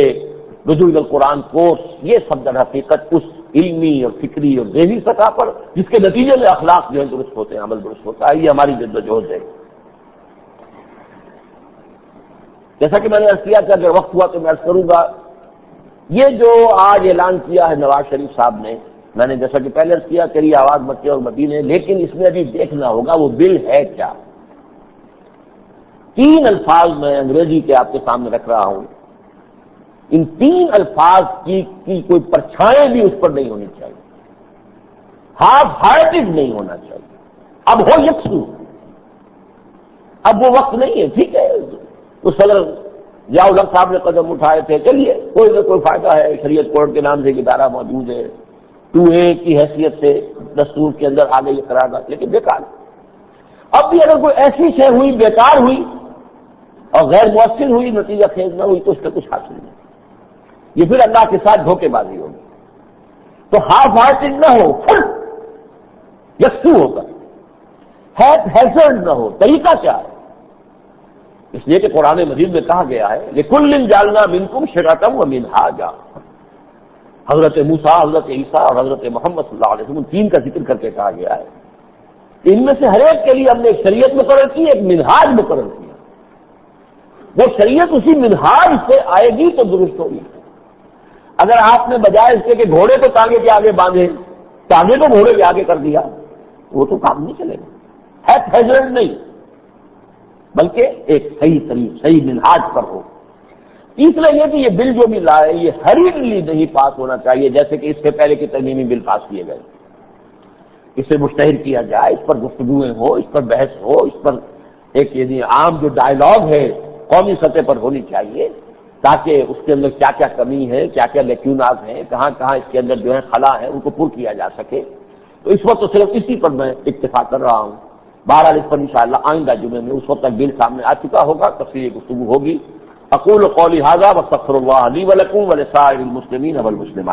رجوع القرآن کورس، یہ سب در حقیقت اس علمی اور فکری اور ذہنی سطح پر جس کے نتیجے میں اخلاق جو ہے درست ہوتے ہیں، عمل درست ہوتا ہے، یہ ہماری جدوجہد ہے۔ جیسا کہ میں نے عرض کیا کہ اگر وقت ہوا تو میں عرض کروں گا، یہ جو آج اعلان کیا ہے نواز شریف صاحب نے، میں نے جیسا کہ پہلے عرض کیا تیری آواز مکے اور مدینے، لیکن اس میں ابھی دیکھنا ہوگا وہ بل ہے کیا۔ 3 الفاظ میں انگریزی کے آپ کے سامنے رکھ رہا ہوں، ان 3 الفاظ کی کوئی پرچھائیں بھی اس پر نہیں ہونی چاہیے، ہاف ہارٹڈ نہیں ہونا چاہیے۔ اب ہو یکسو، اب وہ وقت نہیں ہے، ٹھیک ہے، تو صدر ضیاء الحق صاحب نے قدم اٹھائے تھے، چلیے کوئی نہ کوئی فائدہ ہے، شریعت کورٹ کے نام سے ایک ادارہ موجود ہے، 2A کی حیثیت سے دستور کے اندر آ گئی یہ قرارداد، لیکن بیکار۔ اب بھی اگر کوئی ایسی شے ہوئی بیکار ہوئی اور غیر مؤثر ہوئی، نتیجہ خیز نہ ہوئی، تو اس کا کچھ حاصل نہیں، یہ پھر اللہ کے ساتھ دھوکے بازی ہوگی۔ تو ہاف ہارٹڈ نہ ہو، فل یکسو ہو کر، ہیزرڈ نہ ہو۔ طریقہ کیا ہے؟ اس لیے کہ قرآن مجید میں کہا گیا ہے لِكُلٍّ جَعَلْنَا مِنكُمْ شِرْعَةً وَمِنْهَاجًا، حضرت موسیٰ، حضرت عیسیٰ اور حضرت محمد صلی اللہ علیہ وسلم 3 کا ذکر کر کے کہا گیا ہے، ان میں سے ہر ایک کے لیے ہم نے ایک شریعت مقرر کی، ایک منہاج مقرر کیا، وہ شریعت اسی منہاج سے آئے گی تو درست ہوگی۔ اگر آپ نے بجائے اس کے کہ گھوڑے کو تانگے کے آگے باندھے، تانگے کو گھوڑے کے آگے کر دیا، وہ تو کام نہیں چلے گا، ہیزرڈ نہیں، بلکہ ایک صحیح منہاج پر ہو۔ تیسرا یہ کہ یہ بل جو بھی لائے یہ ہریڈلی نہیں پاس ہونا چاہیے، جیسے کہ اس سے پہلے کے ترمیمی بل پاس کیے گئے، اسے مشتہر کیا جائے، اس پر گفتگویں ہو، اس پر بحث ہو، اس پر ایک یعنی عام جو ڈائلاگ ہے قومی سطح پر ہونی چاہیے، تاکہ اس کے اندر کیا کیا کمی ہے، کیا کیا لیکونات ہیں، کہاں کہاں اس کے اندر جو ہے خلا ہے، ان کو پر کیا جا سکے۔ تو اس وقت تو صرف اسی پر میں اتفاق کر رہا ہوں، بہرحال اس پر انشاءاللہ آئندہ جمعے میں اس وقت تک بل سامنے آ چکا ہوگا، تفصیلی گفتگو ہوگی، اقول قولی ھذا واستغفر اللہ لی ولکم ولسائر المسلمین والمسلمات۔